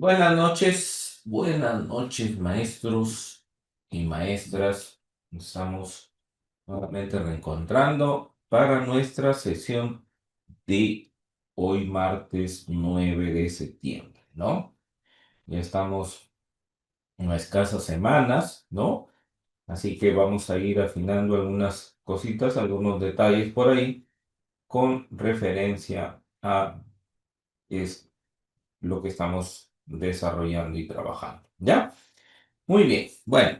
Buenas noches, maestros y maestras. Nos estamos nuevamente reencontrando para nuestra sesión de hoy, martes 9 de septiembre, ¿no? Ya estamos en escasas semanas, ¿no? Así que vamos a ir afinando algunas cositas, algunos detalles por ahí con referencia a es lo que estamos desarrollando y trabajando, ¿ya? Muy bien, bueno,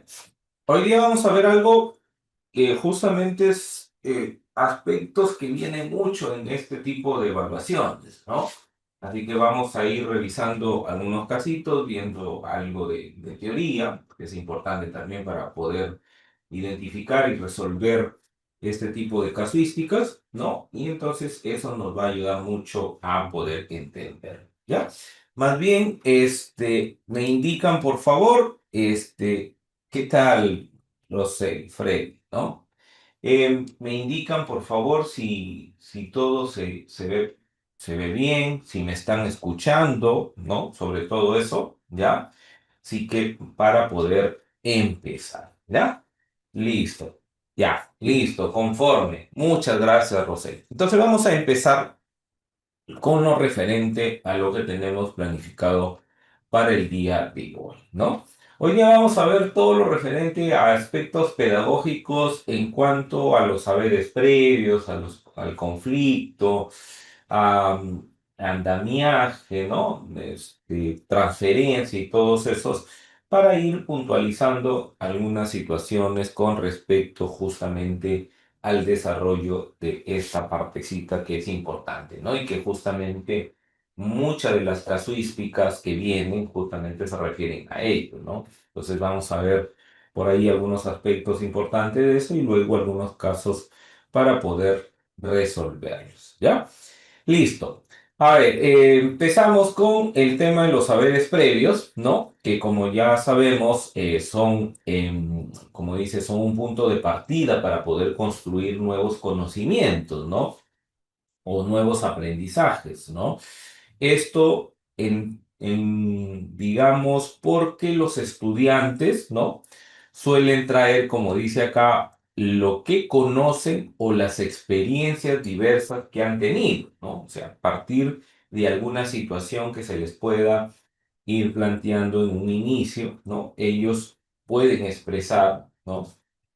hoy día vamos a ver algo que justamente es aspectos que vienen mucho en este tipo de evaluaciones, ¿no? Así que vamos a ir revisando algunos casitos, viendo algo de teoría, que es importante también para poder identificar y resolver este tipo de casuísticas, ¿no? Y entonces eso nos va a ayudar mucho a poder entender, ¿ya? Más bien, me indican, por favor, ¿qué tal, Fred, ¿no? Me indican, por favor, si todo se ve bien, si me están escuchando, ¿no? Sobre todo eso, ¿ya? Así que para poder empezar, ¿ya? Listo, ya, listo, conforme. Muchas gracias, Rosé. Entonces vamos a empezar con lo referente a lo que tenemos planificado para el día de hoy, ¿no? Hoy día vamos a ver todo lo referente a aspectos pedagógicos en cuanto a los saberes previos, al conflicto, a andamiaje, ¿no? Transferencia y todos esos, para ir puntualizando algunas situaciones con respecto justamente al desarrollo de esta partecita que es importante, ¿no? Y que justamente muchas de las casuísticas que vienen justamente se refieren a ello, ¿no? Entonces vamos a ver por ahí algunos aspectos importantes de eso y luego algunos casos para poder resolverlos, ¿ya? Listo. A ver, empezamos con el tema de los saberes previos, ¿no? Que como ya sabemos, son, como dice, son un punto de partida para poder construir nuevos conocimientos, ¿no? O nuevos aprendizajes, ¿no? Esto digamos, porque los estudiantes, ¿no? Suelen traer, como dice acá, lo que conocen o las experiencias diversas que han tenido, ¿no? O sea, a partir de alguna situación que se les pueda ir planteando en un inicio, ¿no? Ellos pueden expresar, ¿no?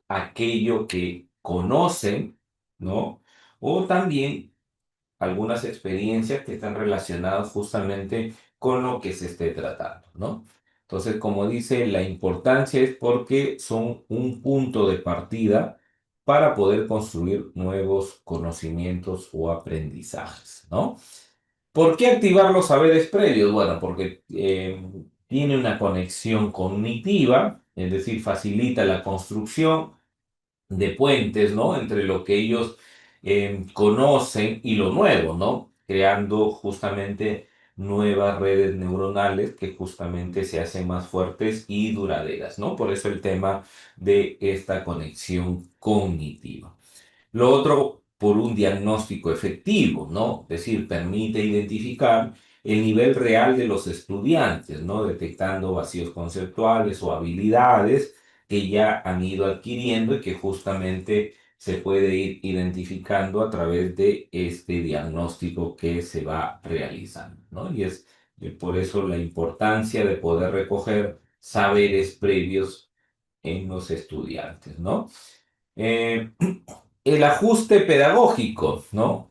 Aquello que conocen, ¿no? O también algunas experiencias que están relacionadas justamente con lo que se esté tratando, ¿no? Entonces, como dice, la importancia es porque son un punto de partida para poder construir nuevos conocimientos o aprendizajes, ¿no? ¿Por qué activar los saberes previos? Bueno, porque tiene una conexión cognitiva, es decir, facilita la construcción de puentes, ¿no? Entre lo que ellos conocen y lo nuevo, ¿no? Creando justamente nuevas redes neuronales que justamente se hacen más fuertes y duraderas, ¿no? Por eso el tema de esta conexión cognitiva. Lo otro, por un diagnóstico efectivo, ¿no? Es decir, permite identificar el nivel real de los estudiantes, ¿no? Detectando vacíos conceptuales o habilidades que ya han ido adquiriendo y que justamente se puede ir identificando a través de este diagnóstico que se va realizando, ¿no? Y es por eso la importancia de poder recoger saberes previos en los estudiantes, ¿no? Eh, el ajuste pedagógico, ¿no?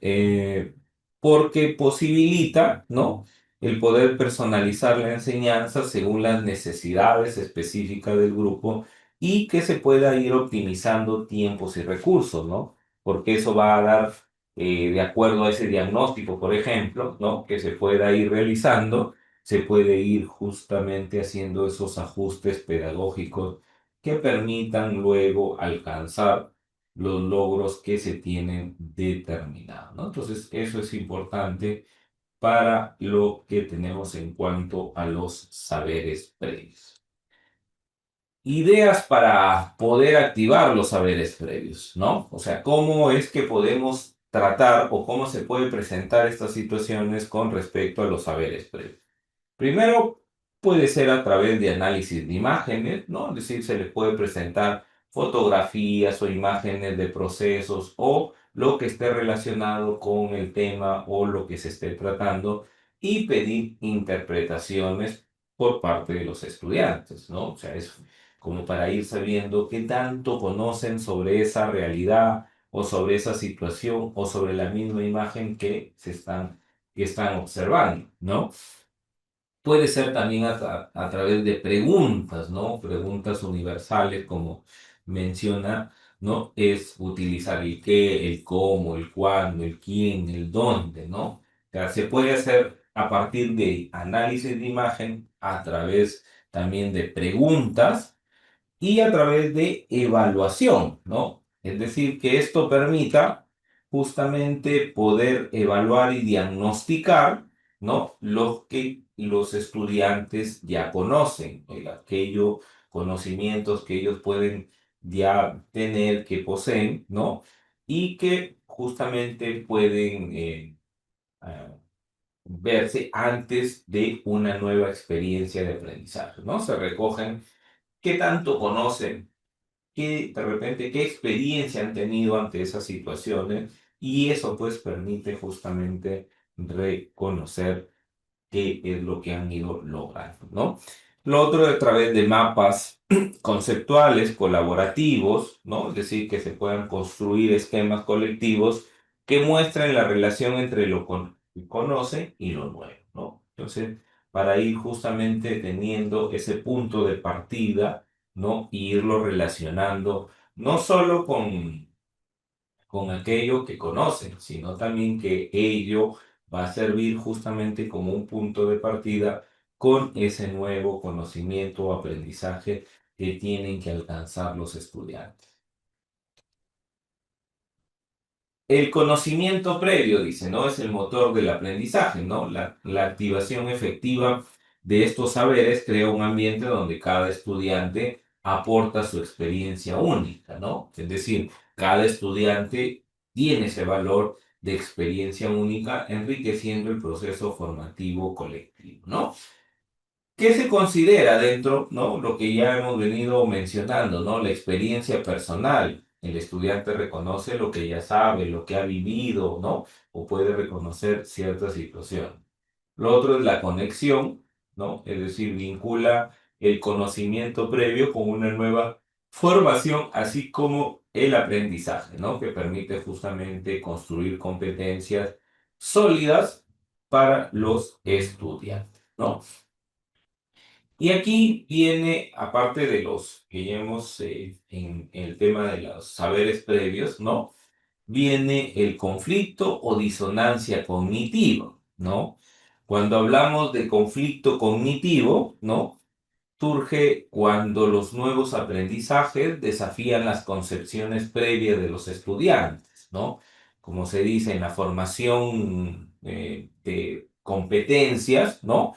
Porque posibilita, ¿no? El poder personalizar la enseñanza según las necesidades específicas del grupo y que se pueda ir optimizando tiempos y recursos, ¿no? Porque eso va a dar, de acuerdo a ese diagnóstico, por ejemplo, ¿no? Que se pueda ir realizando, se puede ir justamente haciendo esos ajustes pedagógicos que permitan luego alcanzar los logros que se tienen determinados, ¿no? Entonces, eso es importante para lo que tenemos en cuanto a los saberes previos. Ideas para poder activar los saberes previos, ¿no? O sea, ¿cómo es que podemos tratar o cómo se puede presentar estas situaciones con respecto a los saberes previos? Primero, Puede ser a través de análisis de imágenes, ¿no? Es decir, se les puede presentar fotografías o imágenes de procesos o lo que esté relacionado con el tema o lo que se esté tratando y pedir interpretaciones por parte de los estudiantes, ¿no? O sea, es como para ir sabiendo qué tanto conocen sobre esa realidad o sobre esa situación o sobre la misma imagen que están observando, ¿no? Puede ser también a través de preguntas, ¿no? Preguntas universales, como menciona, ¿no? Es utilizar el qué, el cómo, el cuándo, el quién, el dónde, ¿no? O sea, se puede hacer a partir de análisis de imagen, a través también de preguntas y a través de evaluación, ¿no? Es decir, que esto permita justamente poder evaluar y diagnosticar, ¿no? Lo que los estudiantes ya conocen, aquellos conocimientos que ellos pueden ya tener, que poseen, ¿no? Y que justamente pueden ah, verse antes de una nueva experiencia de aprendizaje, ¿no? Se recogen qué tanto conocen, de repente qué experiencia han tenido ante esas situaciones y eso pues permite justamente reconocer qué es lo que han ido logrando, ¿no? Lo otro a través de mapas conceptuales, colaborativos, ¿no? Es decir, que se puedan construir esquemas colectivos que muestren la relación entre que conoce y lo nuevo, ¿no? Entonces, para ir justamente teniendo ese punto de partida, ¿no? Y irlo relacionando no solo con aquello que conocen, sino también que ello va a servir justamente como un punto de partida con ese nuevo conocimiento o aprendizaje que tienen que alcanzar los estudiantes. El conocimiento previo, dice, ¿no? Es el motor del aprendizaje, ¿no? La activación efectiva de estos saberes crea un ambiente donde cada estudiante aporta su experiencia única, ¿no? Es decir, cada estudiante tiene ese valor de experiencia única, enriqueciendo el proceso formativo colectivo, ¿no? ¿Qué se considera dentro, no? Lo que ya hemos venido mencionando, ¿no? La experiencia personal. El estudiante reconoce lo que ya sabe, lo que ha vivido, ¿no? O puede reconocer cierta situación. Lo otro es la conexión, ¿no? Es decir, vincula el conocimiento previo con una nueva formación, así como el aprendizaje, ¿no? Que permite justamente construir competencias sólidas para los estudiantes, ¿no? Y aquí viene, aparte de los que ya hemos en el tema de los saberes previos, ¿no? Viene el conflicto o disonancia cognitiva, ¿no? Cuando hablamos de conflicto cognitivo, ¿no? Surge cuando los nuevos aprendizajes desafían las concepciones previas de los estudiantes, ¿no? Como se dice en la formación de competencias, ¿no?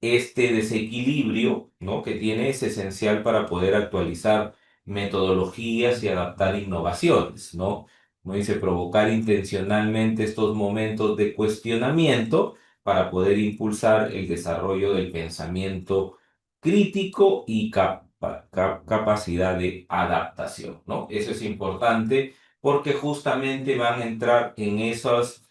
Este desequilibrio, ¿no? Que tiene es esencial para poder actualizar metodologías y adaptar innovaciones, ¿no? Como dice, provocar intencionalmente estos momentos de cuestionamiento para poder impulsar el desarrollo del pensamiento crítico y capacidad de adaptación, ¿no? Eso es importante porque justamente van a entrar en esas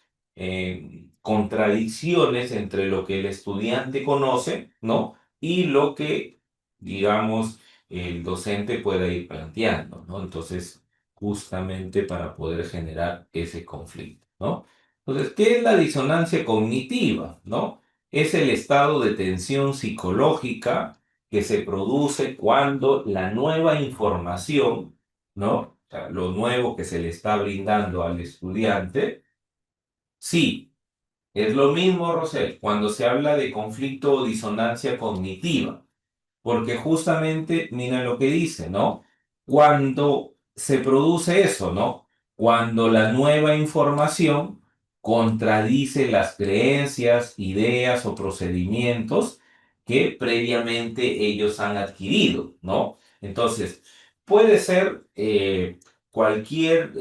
contradicciones entre lo que el estudiante conoce, ¿no? Y lo que, digamos, el docente pueda ir planteando, ¿no? Entonces, justamente para poder generar ese conflicto, ¿no? Entonces, ¿qué es la disonancia cognitiva, ¿no? Es el estado de tensión psicológica que se produce cuando la nueva información, ¿no? O sea, lo nuevo que se le está brindando al estudiante, sí, es lo mismo, Rosel, cuando se habla de conflicto o disonancia cognitiva. Porque justamente, mira lo que dice, ¿no? Cuando se produce eso, ¿no? Cuando la nueva información contradice las creencias, ideas o procedimientos que previamente ellos han adquirido, ¿no? Entonces, puede ser cualquier,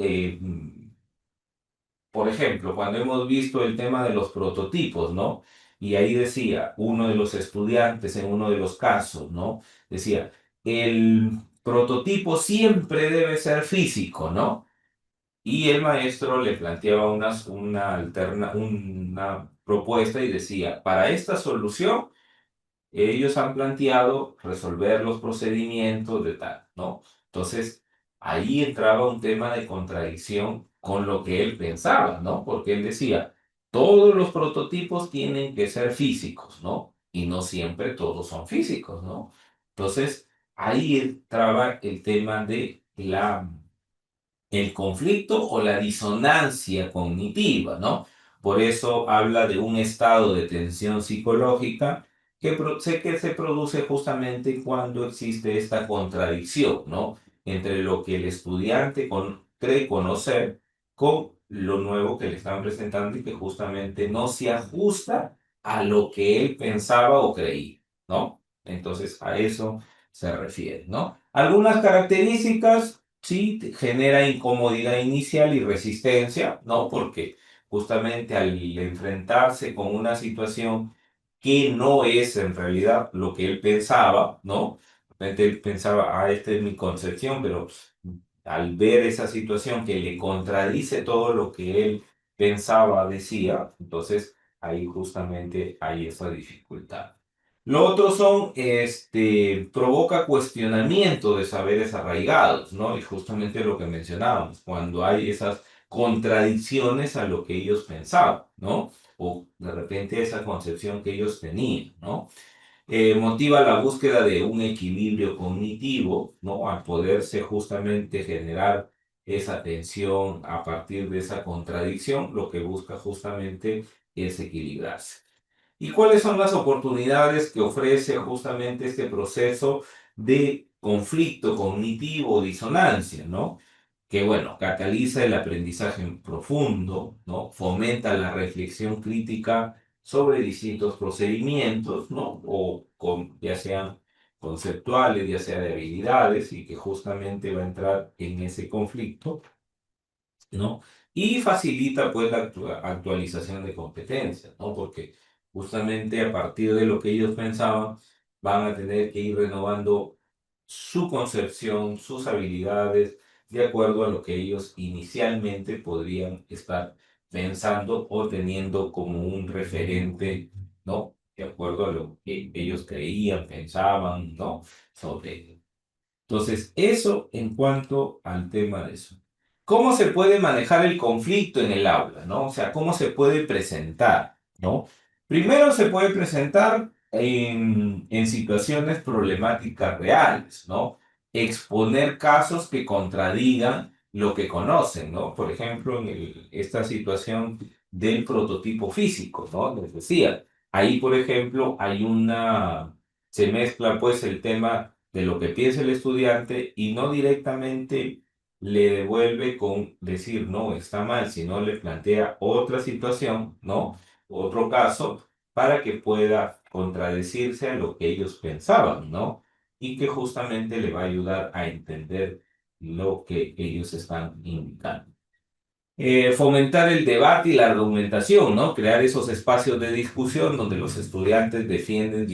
por ejemplo, cuando hemos visto el tema de los prototipos, ¿no? Y ahí decía, uno de los estudiantes en uno de los casos, ¿no? Decía, el prototipo siempre debe ser físico, ¿no? Y el maestro le planteaba una propuesta y decía, para esta solución, ellos han planteado resolver los procedimientos de tal, ¿no? Entonces, ahí entraba un tema de contradicción con lo que él pensaba, ¿no? Porque él decía, todos los prototipos tienen que ser físicos, ¿no? Y no siempre todos son físicos, ¿no? Entonces, ahí entraba el tema de el conflicto o la disonancia cognitiva, ¿no? Por eso habla de un estado de tensión psicológica que se produce justamente cuando existe esta contradicción, ¿no? Entre lo que el estudiante cree conocer con lo nuevo que le están presentando y que justamente no se ajusta a lo que él pensaba o creía, ¿no? Entonces a eso se refiere, ¿no? Algunas características sí genera incomodidad inicial y resistencia, ¿no? Porque justamente al enfrentarse con una situación que no es en realidad lo que él pensaba, ¿no? De repente él pensaba, esta es mi concepción, pero al ver esa situación que le contradice todo lo que él pensaba, decía, entonces ahí justamente hay esa dificultad. Lo otro provoca cuestionamiento de saberes arraigados, ¿no? Y justamente lo que mencionábamos, cuando hay esas contradicciones a lo que ellos pensaban, ¿no? O de repente esa concepción que ellos tenían, ¿no? Motiva la búsqueda de un equilibrio cognitivo, ¿no? Al poderse justamente generar esa tensión a partir de esa contradicción, lo que busca justamente es equilibrarse. ¿Y cuáles son las oportunidades que ofrece justamente este proceso de conflicto cognitivo o disonancia, ¿no? Que, bueno, cataliza el aprendizaje profundo, ¿no? Fomenta la reflexión crítica sobre distintos procedimientos, ¿no? Ya sean conceptuales, ya sea de habilidades, y que justamente va a entrar en ese conflicto, ¿no? Y facilita pues la actualización de competencias, ¿no? Porque justamente a partir de lo que ellos pensaban, van a tener que ir renovando su concepción, sus habilidades, de acuerdo a lo que ellos inicialmente podrían estar pensando o teniendo como un referente, ¿no? De acuerdo a lo que ellos creían, pensaban, ¿no? Sobre entonces, eso en cuanto al tema de eso. ¿Cómo se puede manejar el conflicto en el aula, no? O sea, ¿cómo se puede presentar, no? Primero se puede presentar en situaciones problemáticas reales, ¿no? Exponer casos que contradigan lo que conocen, ¿no? Por ejemplo, esta situación del prototipo físico, ¿no? Les decía, ahí, por ejemplo, se mezcla pues el tema de lo que piensa el estudiante y no directamente le devuelve con decir no, está mal, sino le plantea otra situación, ¿no? Otro caso para que pueda contradecirse a lo que ellos pensaban, ¿no? Y que justamente le va a ayudar a entender lo que ellos están indicando. Fomentar el debate y la argumentación, ¿no? Crear esos espacios de discusión donde los estudiantes defienden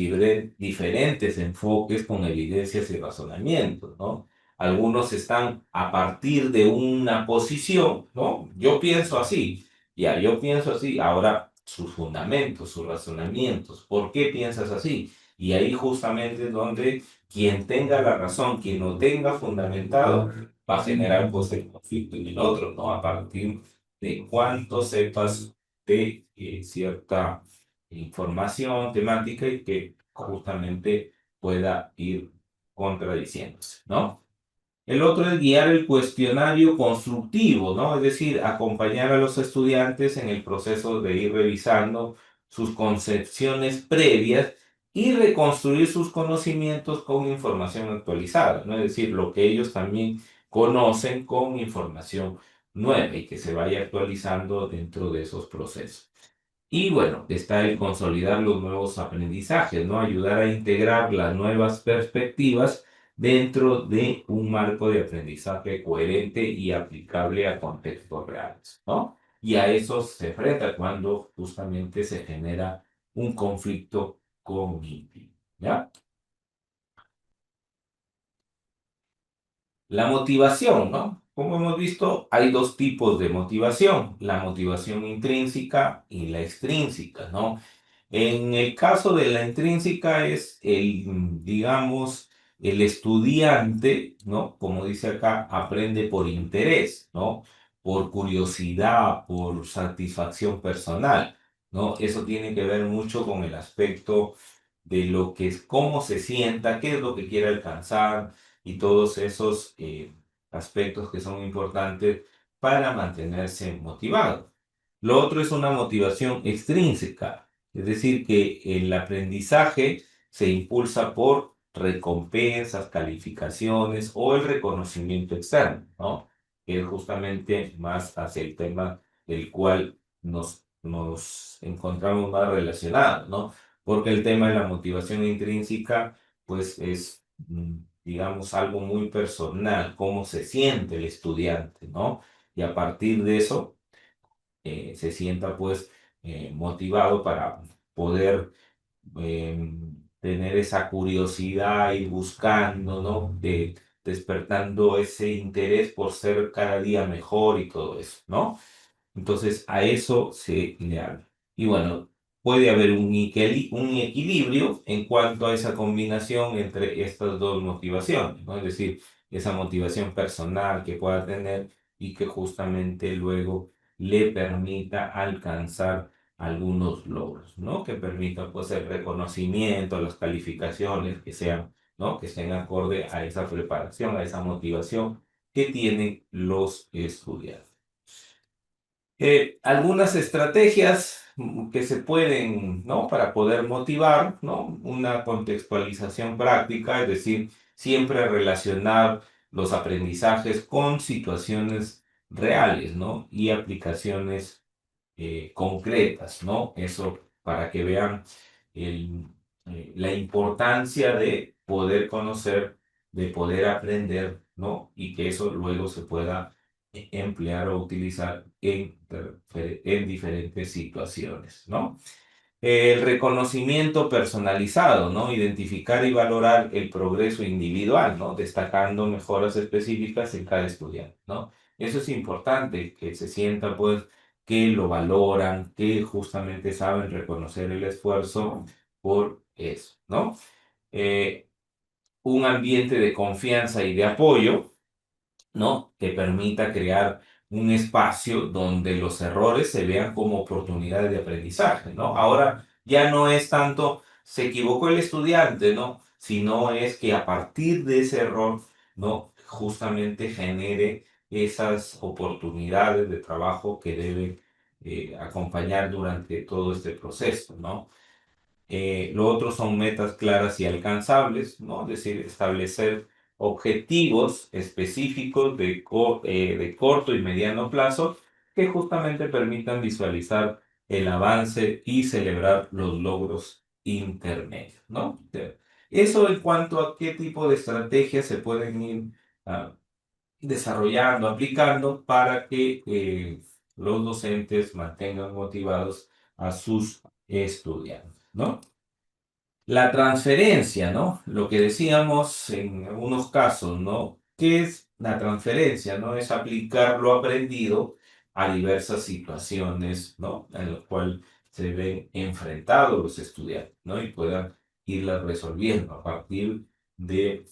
diferentes enfoques con evidencias y razonamientos, ¿no? Algunos están a partir de una posición, ¿no? Yo pienso así, ya, yo pienso así, ahora sus fundamentos, sus razonamientos, ¿por qué piensas así? Y ahí justamente es donde quien tenga la razón, quien no tenga fundamentado, va a generar pues el conflicto en el otro, ¿no? A partir de cuánto sepas de cierta información temática y que justamente pueda ir contradiciéndose, ¿no? El otro es guiar el cuestionario constructivo, ¿no? Es decir, acompañar a los estudiantes en el proceso de ir revisando sus concepciones previas y reconstruir sus conocimientos con información actualizada, ¿no? Es decir, lo que ellos también conocen con información nueva y que se vaya actualizando dentro de esos procesos. Y bueno, está el consolidar los nuevos aprendizajes, ¿no? Ayudar a integrar las nuevas perspectivas dentro de un marco de aprendizaje coherente y aplicable a contextos reales, ¿no? Y a eso se enfrenta cuando justamente se genera un conflicto cognitivo, ¿ya? La motivación, ¿no? Como hemos visto, hay dos tipos de motivación, la motivación intrínseca y la extrínseca, ¿no? En el caso de la intrínseca es digamos, el estudiante, ¿no? Como dice acá, aprende por interés, ¿no? Por curiosidad, por satisfacción personal, ¿no? Eso tiene que ver mucho con el aspecto de lo que es, cómo se sienta, qué es lo que quiere alcanzar y todos esos aspectos que son importantes para mantenerse motivado. Lo otro es una motivación extrínseca, es decir, que el aprendizaje se impulsa por recompensas, calificaciones o el reconocimiento externo, ¿no? Que es justamente más hacia el tema del cual nos encontramos más relacionados, ¿no? Porque el tema de la motivación intrínseca, pues es, digamos, algo muy personal, cómo se siente el estudiante, ¿no? Y a partir de eso, se sienta pues motivado para poder tener esa curiosidad, ir buscando, ¿no? Despertando ese interés por ser cada día mejor y todo eso, ¿no? Entonces, a eso se le habla. Y bueno, puede haber un equilibrio en cuanto a esa combinación entre estas dos motivaciones, ¿no? Es decir, esa motivación personal que pueda tener y que justamente luego le permita alcanzar algunos logros, ¿no? Que permita pues el reconocimiento, las calificaciones que sean, ¿no? Que estén acorde a esa preparación, a esa motivación que tienen los estudiantes. Algunas estrategias que se pueden, ¿no? Para poder motivar, ¿no? Una contextualización práctica, es decir, siempre relacionar los aprendizajes con situaciones reales, ¿no? Y aplicaciones concretas, ¿no? Eso para que vean la importancia de poder conocer, de poder aprender, ¿no? Y que eso luego se pueda emplear o utilizar en diferentes situaciones, ¿no? El reconocimiento personalizado, ¿no? Identificar y valorar el progreso individual, ¿no? Destacando mejoras específicas en cada estudiante, ¿no? Eso es importante, que se sienta, pues, que lo valoran, que justamente saben reconocer el esfuerzo por eso, ¿no? Eh, un ambiente de confianza y de apoyo, ¿no? Que permita crear un espacio donde los errores se vean como oportunidades de aprendizaje, ¿no? Ahora ya no es tanto se equivocó el estudiante, ¿no? Sino es que a partir de ese error, ¿no? Justamente genere esas oportunidades de trabajo que deben acompañar durante todo este proceso, ¿no? Lo otro son metas claras y alcanzables, ¿no? Es decir, establecer objetivos específicos de corto y mediano plazo que justamente permitan visualizar el avance y celebrar los logros intermedios, ¿no? Eso en cuanto a qué tipo de estrategias se pueden ir ah, desarrollando, aplicando para que los docentes mantengan motivados a sus estudiantes, ¿no? La transferencia, ¿no? Lo que decíamos en algunos casos, ¿no? ¿Qué es la transferencia? ¿No? Es aplicar lo aprendido a diversas situaciones, ¿no? En las cuales se ven enfrentados los estudiantes, ¿no? Y puedan irlas resolviendo a partir de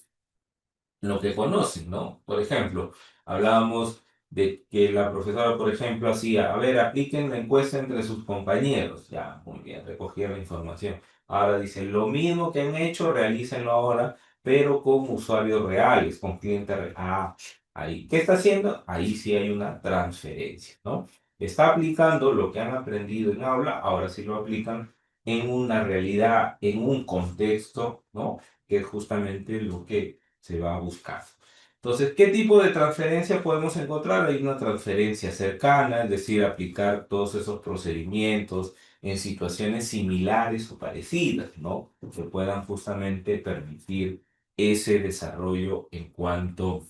lo que conocen, ¿no? Por ejemplo, hablábamos de que la profesora, por ejemplo, hacía, a ver, apliquen la encuesta entre sus compañeros. Ya, muy bien, recogía la información. Ahora dice, lo mismo que han hecho, realícenlo ahora, pero con usuarios reales, con clientes reales. Ah, ahí. ¿Qué está haciendo? Ahí sí hay una transferencia, ¿no? Está aplicando lo que han aprendido en aula, ahora sí lo aplican en una realidad, en un contexto, ¿no? Que es justamente lo que se va a buscar. Entonces, ¿qué tipo de transferencia podemos encontrar? Hay una transferencia cercana, es decir, aplicar todos esos procedimientos en situaciones similares o parecidas, ¿no? Que puedan justamente permitir ese desarrollo en cuanto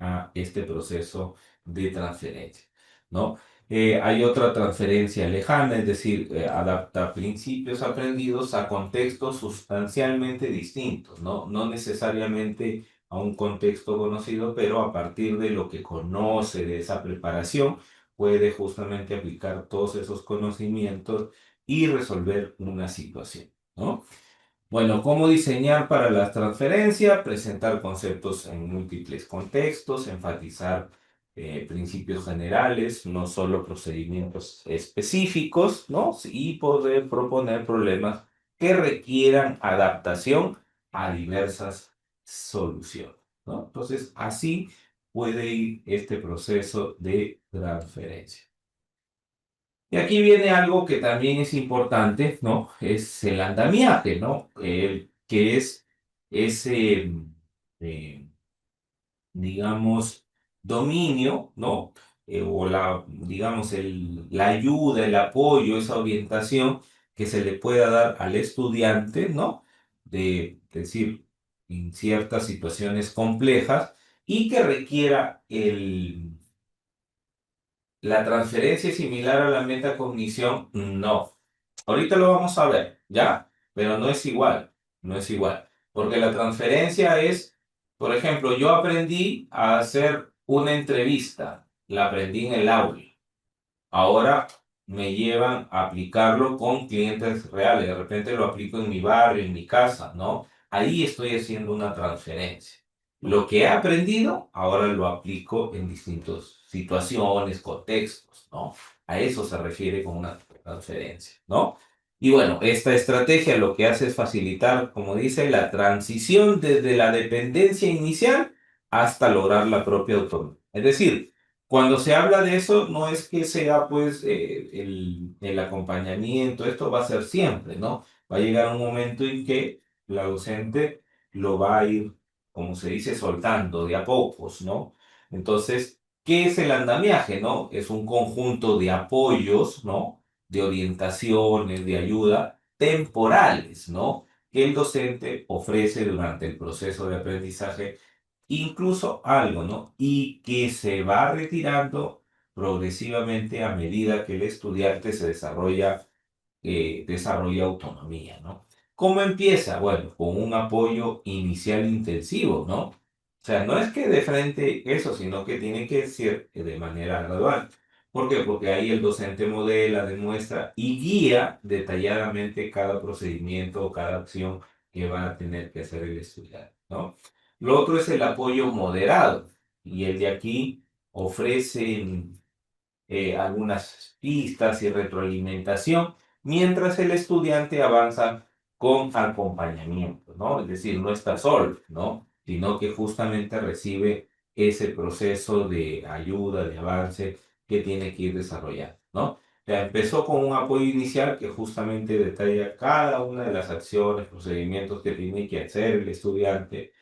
a este proceso de transferencia. ¿no? Hay otra transferencia lejana, es decir, adapta principios aprendidos a contextos sustancialmente distintos, ¿no? No necesariamente a un contexto conocido, pero a partir de lo que conoce de esa preparación, puede justamente aplicar todos esos conocimientos y resolver una situación, ¿no? Bueno, ¿cómo diseñar para la transferencia? Presentar conceptos en múltiples contextos, enfatizar principios generales, no solo procedimientos específicos, ¿no? Y poder proponer problemas que requieran adaptación a diversas soluciones, ¿no? Entonces, así puede ir este proceso de transferencia. Y aquí viene algo que también es importante, ¿no? Es el andamiaje, ¿no? Que es ese, eh, digamos, dominio, ¿no? O digamos, la ayuda, el apoyo, esa orientación que se le pueda dar al estudiante, ¿no? De decir, en ciertas situaciones complejas y que requiera la transferencia es similar a la metacognición, no. Ahorita lo vamos a ver, ¿ya? Pero no es igual, no es igual. Porque la transferencia es, por ejemplo, yo aprendí a hacer una entrevista, la aprendí en el aula. Ahora me llevan a aplicarlo con clientes reales. De repente lo aplico en mi barrio, en mi casa, ¿no? Ahí estoy haciendo una transferencia. Lo que he aprendido, ahora lo aplico en distintas situaciones, contextos, ¿no? A eso se refiere con una transferencia, ¿no? Y bueno, esta estrategia lo que hace es facilitar, como dice, la transición desde la dependencia inicial hasta lograr la propia autonomía. Es decir, cuando se habla de eso, no es que sea pues el acompañamiento, esto va a ser siempre, ¿no? Va a llegar un momento en que la docente lo va a ir, como se dice, soltando de a pocos, ¿no? Entonces, ¿qué es el andamiaje, no? Es un conjunto de apoyos, ¿no? De orientaciones, de ayuda temporales, ¿no? Que el docente ofrece durante el proceso de aprendizaje incluso algo, ¿no? Y que se va retirando progresivamente a medida que el estudiante se desarrolla autonomía, ¿no? ¿Cómo empieza? Bueno, con un apoyo inicial intensivo, ¿no? O sea, no es que de frente eso, sino que tiene que ser de manera gradual. ¿Por qué? Porque ahí el docente modela, demuestra y guía detalladamente cada procedimiento o cada acción que va a tener que hacer el estudiante, ¿no? Lo otro es el apoyo moderado, y el de aquí ofrece algunas pistas y retroalimentación, mientras el estudiante avanza con acompañamiento, ¿no? Es decir, no está solo, ¿no? Sino que justamente recibe ese proceso de ayuda, de avance que tiene que ir desarrollando, ¿no? Ya empezó con un apoyo inicial que justamente detalla cada una de las acciones, procedimientos que tiene que hacer el estudiante.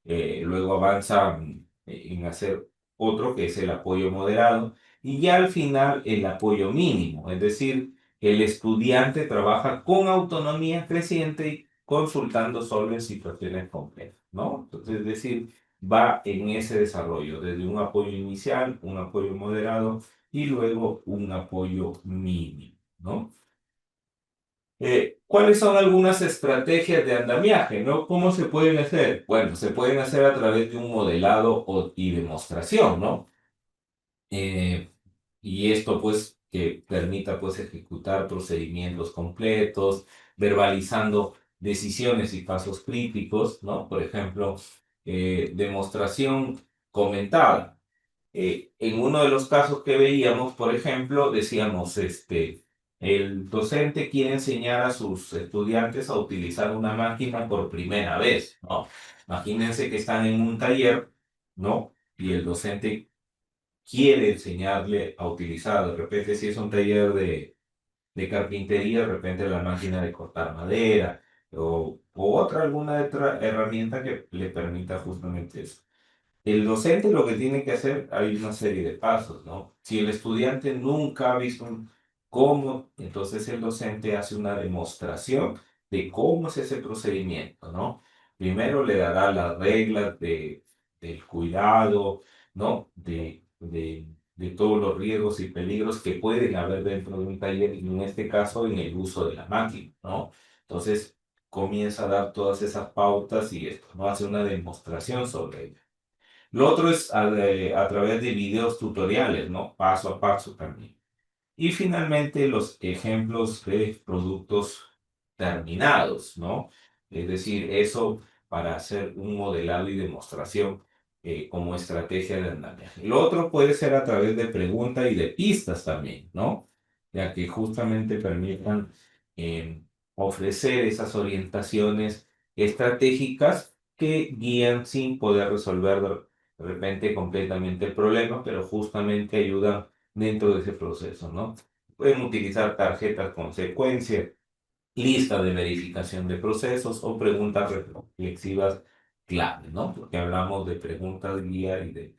Luego avanza en hacer otro que es el apoyo moderado y ya al final el apoyo mínimo, es decir, el estudiante trabaja con autonomía creciente y consultando solo en situaciones complejas, ¿no? Entonces, es decir, va en ese desarrollo, desde un apoyo inicial, un apoyo moderado y luego un apoyo mínimo, ¿no? ¿Cuáles son algunas estrategias de andamiaje, ¿no? ¿Cómo se pueden hacer? Bueno, se pueden hacer a través de un modelado y demostración, ¿no? Eh, y esto pues que permita pues ejecutar procedimientos completos, verbalizando decisiones y pasos críticos, ¿no? Por ejemplo, demostración comentada. En uno de los casos que veíamos, por ejemplo, decíamos, el docente quiere enseñar a sus estudiantes a utilizar una máquina por primera vez, ¿no? Imagínense que están en un taller, ¿no? Y el docente quiere enseñarle a utilizar, de repente si es un taller de carpintería, de repente la máquina de cortar madera o alguna otra herramienta que le permita justamente eso. El docente lo que tiene que hacer, hay una serie de pasos, ¿no? Si el estudiante nunca ha visto cómo, entonces el docente hace una demostración de cómo es ese procedimiento, ¿no? Primero le dará las reglas del cuidado, ¿no? de todos los riesgos y peligros que pueden haber dentro de un taller, y en este caso en el uso de la máquina, ¿no? Entonces comienza a dar todas esas pautas y esto, ¿no? Hace una demostración sobre ello. Lo otro es a través de videos tutoriales, ¿no? Paso a paso también. Y finalmente los ejemplos de productos terminados, ¿no? Es decir, eso para hacer un modelado y demostración como estrategia de andamiaje. Lo otro puede ser a través de preguntas y de pistas también, ¿no? Ya que justamente permitan eh, ofrecer esas orientaciones estratégicas que guían sin poder resolver de repente completamente el problema, pero justamente ayudan dentro de ese proceso, ¿no? Pueden utilizar tarjetas consecuencia, lista de verificación de procesos o preguntas reflexivas clave, ¿no? Porque hablamos de preguntas guía y de...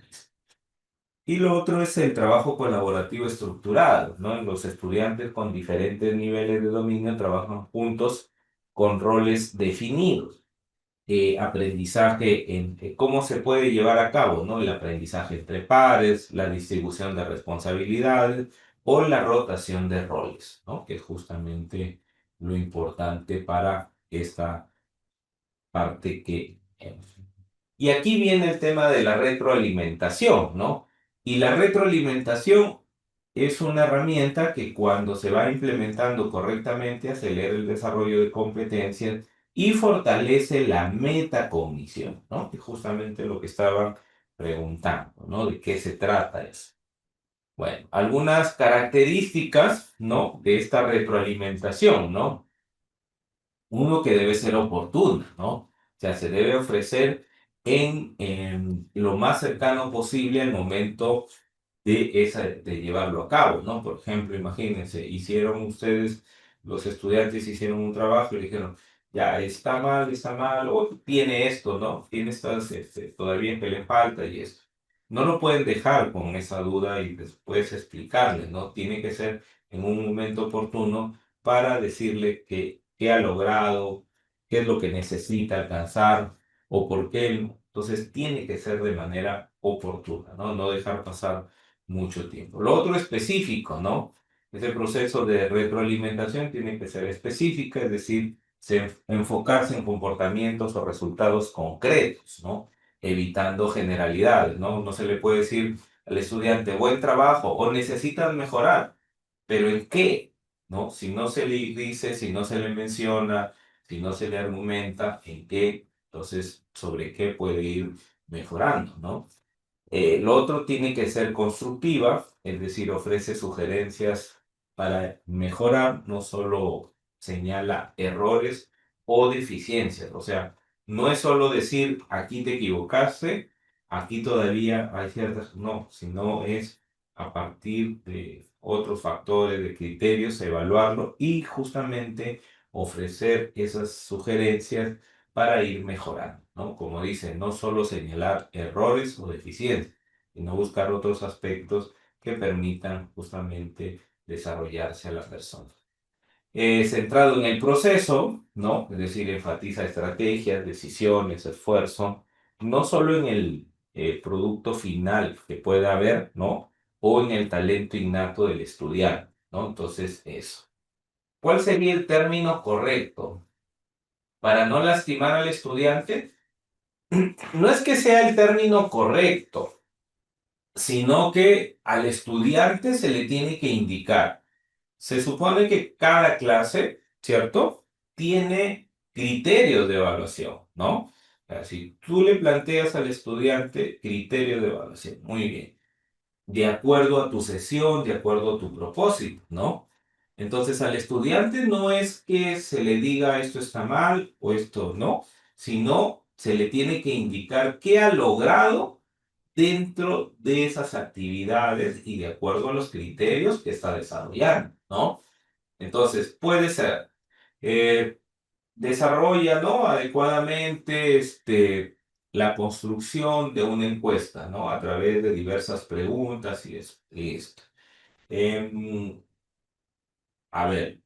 Y lo otro es el trabajo colaborativo estructurado, ¿no? Los estudiantes con diferentes niveles de dominio trabajan juntos con roles definidos. Aprendizaje en cómo se puede llevar a cabo, ¿no? El aprendizaje entre pares, la distribución de responsabilidades o la rotación de roles, ¿no? Que es justamente lo importante para esta parte que... Y aquí viene el tema de la retroalimentación, ¿no? Y la retroalimentación es una herramienta que cuando se va implementando correctamente acelera el desarrollo de competencias y fortalece la metacognición, ¿no? Que es justamente lo que estaban preguntando, ¿no? ¿De qué se trata eso? Bueno, algunas características, ¿no? De esta retroalimentación, ¿no? Uno que debe ser oportuna, ¿no? O sea, se debe ofrecer en lo más cercano posible al momento de llevarlo a cabo, ¿no? Por ejemplo, imagínense, hicieron ustedes, los estudiantes hicieron un trabajo y dijeron, ya está mal, o tiene esto, ¿no? Tiene estas, todavía que le falta y esto. No lo pueden dejar con esa duda y después explicarle, ¿no? Tiene que ser en un momento oportuno para decirle que qué ha logrado, qué es lo que necesita alcanzar o por qué. Entonces tiene que ser de manera oportuna, ¿no? No dejar pasar mucho tiempo. Lo otro específico, ¿no? Ese proceso de retroalimentación tiene que ser específica, es decir, enfocarse en comportamientos o resultados concretos, ¿no? Evitando generalidades, ¿no? No se le puede decir al estudiante buen trabajo o necesitas mejorar, pero ¿en qué? ¿No? Si no se le dice, si no se le menciona, si no se le argumenta en qué, entonces sobre qué puede ir mejorando, ¿no? Lo otro tiene que ser constructiva, es decir, ofrece sugerencias para mejorar, no solo señala errores o deficiencias. O sea, no es solo decir aquí te equivocaste, aquí todavía hay ciertas, no, sino es a partir de otros factores, de criterios, evaluarlo y justamente ofrecer esas sugerencias para ir mejorando, ¿no? Como dice, no solo señalar errores o deficiencias, sino buscar otros aspectos que permitan justamente desarrollarse a la persona. Centrado en el proceso, ¿no? Es decir, enfatiza estrategias, decisiones, esfuerzo, no solo en el producto final que pueda haber, ¿no? O en el talento innato del estudiante, ¿no? Entonces, eso. ¿Cuál sería el término correcto? Para no lastimar al estudiante, no es que sea el término correcto, sino que al estudiante se le tiene que indicar. Se supone que cada clase, ¿cierto? Tiene criterios de evaluación, ¿no? O sea, si tú le planteas al estudiante criterios de evaluación, muy bien, de acuerdo a tu sesión, de acuerdo a tu propósito, ¿no? Entonces al estudiante no es que se le diga esto está mal o esto no, sino se le tiene que indicar qué ha logrado dentro de esas actividades y de acuerdo a los criterios que está desarrollando, ¿no? Entonces, puede ser, eh, desarrolla, ¿no? Adecuadamente, la construcción de una encuesta, ¿no? A través de diversas preguntas y esto. Em, a ver,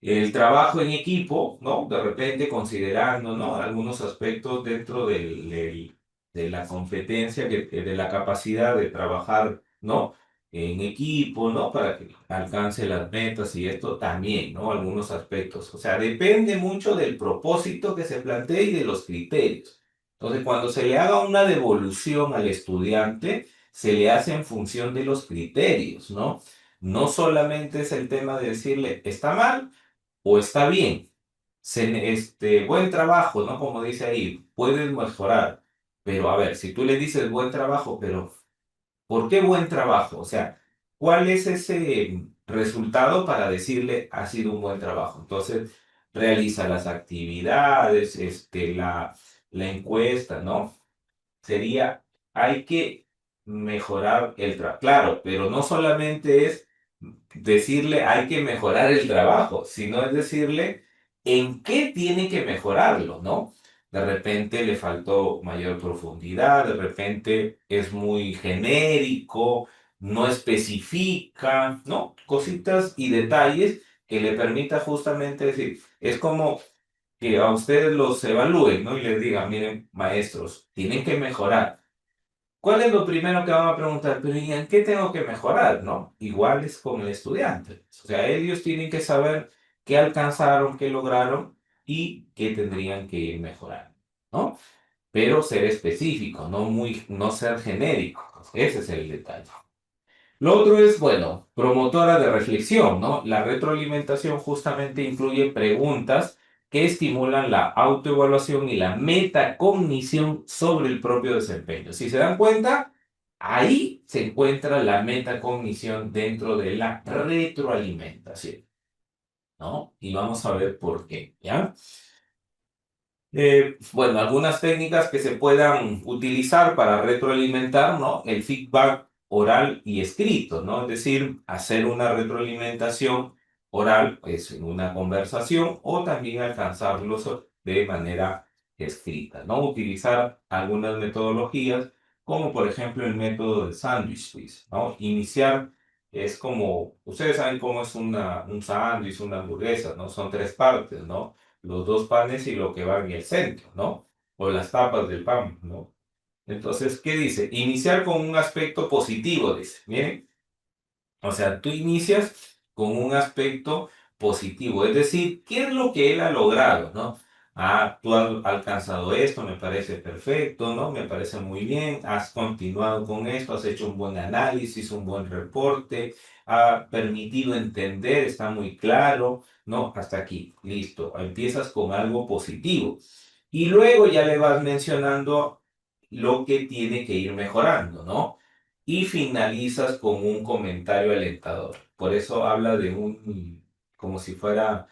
el trabajo en equipo, ¿no? De repente considerando, ¿no? Algunos aspectos dentro de la competencia, de la capacidad de trabajar, ¿no? en equipo, ¿no? Para que alcance las metas y esto también, ¿no? Algunos aspectos. O sea, depende mucho del propósito que se plantee y de los criterios. Entonces, cuando se le haga una devolución al estudiante, se le hace en función de los criterios, ¿no? No solamente es el tema de decirle, está mal o está bien. Buen trabajo, ¿no? Como dice ahí, puedes mejorar. Pero a ver, si tú le dices buen trabajo, pero ¿por qué buen trabajo? O sea, ¿cuál es ese resultado para decirle ha sido un buen trabajo? Entonces, realiza las actividades, la encuesta, ¿no? Sería, hay que mejorar el trabajo. Claro, pero no solamente es decirle hay que mejorar el trabajo, sino es decirle en qué tiene que mejorarlo, ¿no? De repente le faltó mayor profundidad, de repente es muy genérico, no especifica, ¿no? Cositas y detalles que le permita justamente decir, es como que a ustedes los evalúen, ¿no? Y les digan, miren, maestros, tienen que mejorar. ¿Cuál es lo primero que van a preguntar? Pero ¿y en qué tengo que mejorar? ¿No? Igual es con el estudiante. O sea, ellos tienen que saber qué alcanzaron, qué lograron y qué tendrían que ir mejorando, ¿no? Pero ser específico, no ser genérico. Ese es el detalle. Lo otro es, bueno, promotora de reflexión, ¿no? La retroalimentación justamente incluye preguntas que estimulan la autoevaluación y la metacognición sobre el propio desempeño. Si se dan cuenta, ahí se encuentra la metacognición dentro de la retroalimentación, ¿no? Y vamos a ver por qué, ¿ya? Bueno, algunas técnicas que se puedan utilizar para retroalimentar, ¿no? El feedback oral y escrito, ¿no? Es decir, hacer una retroalimentación oral, pues en una conversación, o también alcanzarlos de manera escrita, ¿no? Utilizar algunas metodologías, como por ejemplo el método del sándwich, quiz, ¿no? Iniciar es como, ustedes saben cómo es un sándwich, una hamburguesa, ¿no? Son tres partes, ¿no? Los dos panes y lo que va en el centro, ¿no? O las tapas del pan, ¿no? Entonces, ¿qué dice? Iniciar con un aspecto positivo, dice. Miren, o sea, tú inicias con un aspecto positivo, es decir, ¿qué es lo que él ha logrado, no? Ah, tú has alcanzado esto, me parece perfecto, ¿no? Me parece muy bien, has continuado con esto, has hecho un buen análisis, un buen reporte, ha permitido entender, está muy claro, ¿no? Hasta aquí, listo. Empiezas con algo positivo. Y luego ya le vas mencionando lo que tiene que ir mejorando, ¿no? Y finalizas con un comentario alentador. Por eso habla de como si fuera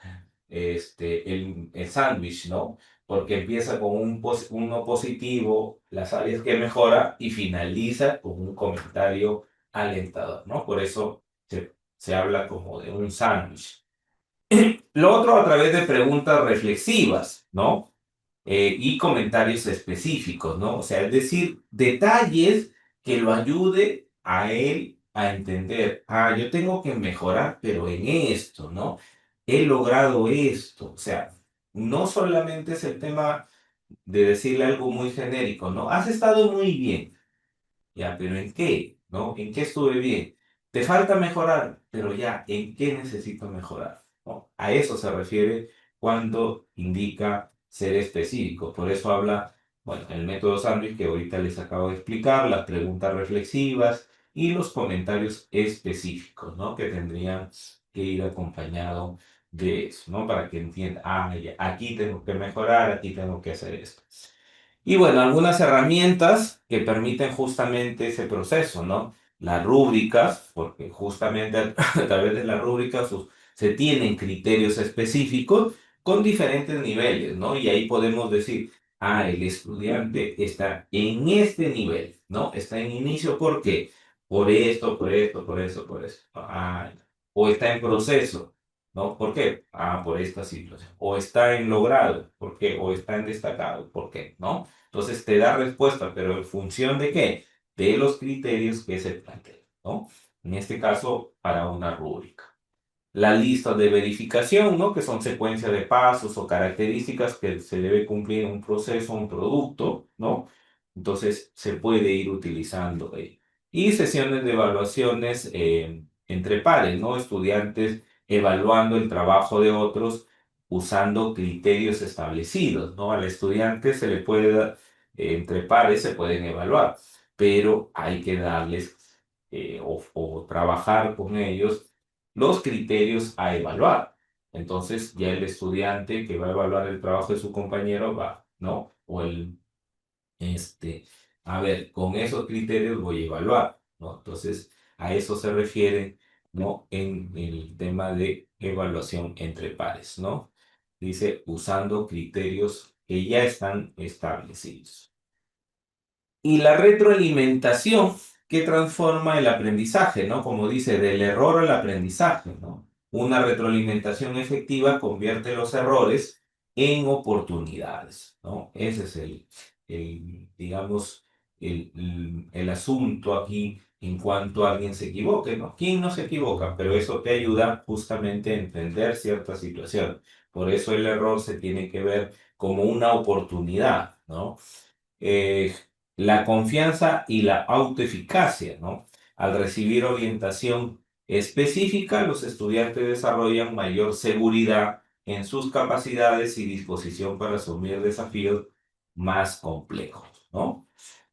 el sándwich, ¿no? Porque empieza con uno positivo, las áreas que mejora y finaliza con un comentario alentador, ¿no? Por eso se habla como de un sándwich. Lo otro a través de preguntas reflexivas, ¿no? Y comentarios específicos, ¿no? O sea, es decir, detalles que lo ayude a él a entender, ah, yo tengo que mejorar, pero en esto, ¿no? He logrado esto. O sea, no solamente es el tema de decirle algo muy genérico, ¿no? Has estado muy bien. Ya, pero ¿en qué? ¿No? ¿En qué estuve bien? Te falta mejorar, pero ya, ¿en qué necesito mejorar? ¿No? A eso se refiere cuando indica ser específico. Por eso habla, bueno, el método Sandwich que ahorita les acabo de explicar, las preguntas reflexivas y los comentarios específicos, ¿no? Que tendrían que ir acompañado de eso, ¿no? Para que entienda, ah, ya, aquí tengo que mejorar, aquí tengo que hacer esto. Y bueno, algunas herramientas que permiten justamente ese proceso, ¿no? Las rúbricas, porque justamente a través de las rúbricas se tienen criterios específicos con diferentes niveles, ¿no? Y ahí podemos decir, ah, el estudiante está en este nivel, ¿no? Está en inicio, ¿por qué? Por esto, por esto, por eso, por eso. Ah, o está en proceso, ¿no? ¿Por qué? Ah, por esta situación. O está en logrado, ¿por qué? O está en destacado, ¿por qué? ¿No? Entonces te da respuesta, pero ¿en función de qué? De los criterios que se plantean, ¿no? En este caso, para una rúbrica. La lista de verificación, ¿no? Que son secuencias de pasos o características que se debe cumplir en un proceso, un producto, ¿no? Entonces se puede ir utilizando ahí. y sesiones de evaluaciones entre pares, ¿no? Estudiantes evaluando el trabajo de otros usando criterios establecidos, ¿no? Al estudiante se le puede dar, entre pares se pueden evaluar, pero hay que darles o trabajar con ellos los criterios a evaluar. Entonces, ya el estudiante que va a evaluar el trabajo de su compañero va, ¿no? O el este, a ver, con esos criterios voy a evaluar, ¿no? Entonces, a eso se refiere, ¿no? En el tema de evaluación entre pares, ¿no? Dice, usando criterios que ya están establecidos. Y la retroalimentación que transforma el aprendizaje, ¿no? Como dice, del error al aprendizaje, ¿no? Una retroalimentación efectiva convierte los errores en oportunidades, ¿no? Ese es digamos, el asunto aquí en cuanto alguien se equivoque, ¿no? ¿Quién no se equivoca? Pero eso te ayuda justamente a entender cierta situación. Por eso el error se tiene que ver como una oportunidad, ¿no? eh, la confianza y la autoeficacia, ¿no? Al recibir orientación específica, los estudiantes desarrollan mayor seguridad en sus capacidades y disposición para asumir desafíos más complejos, ¿no?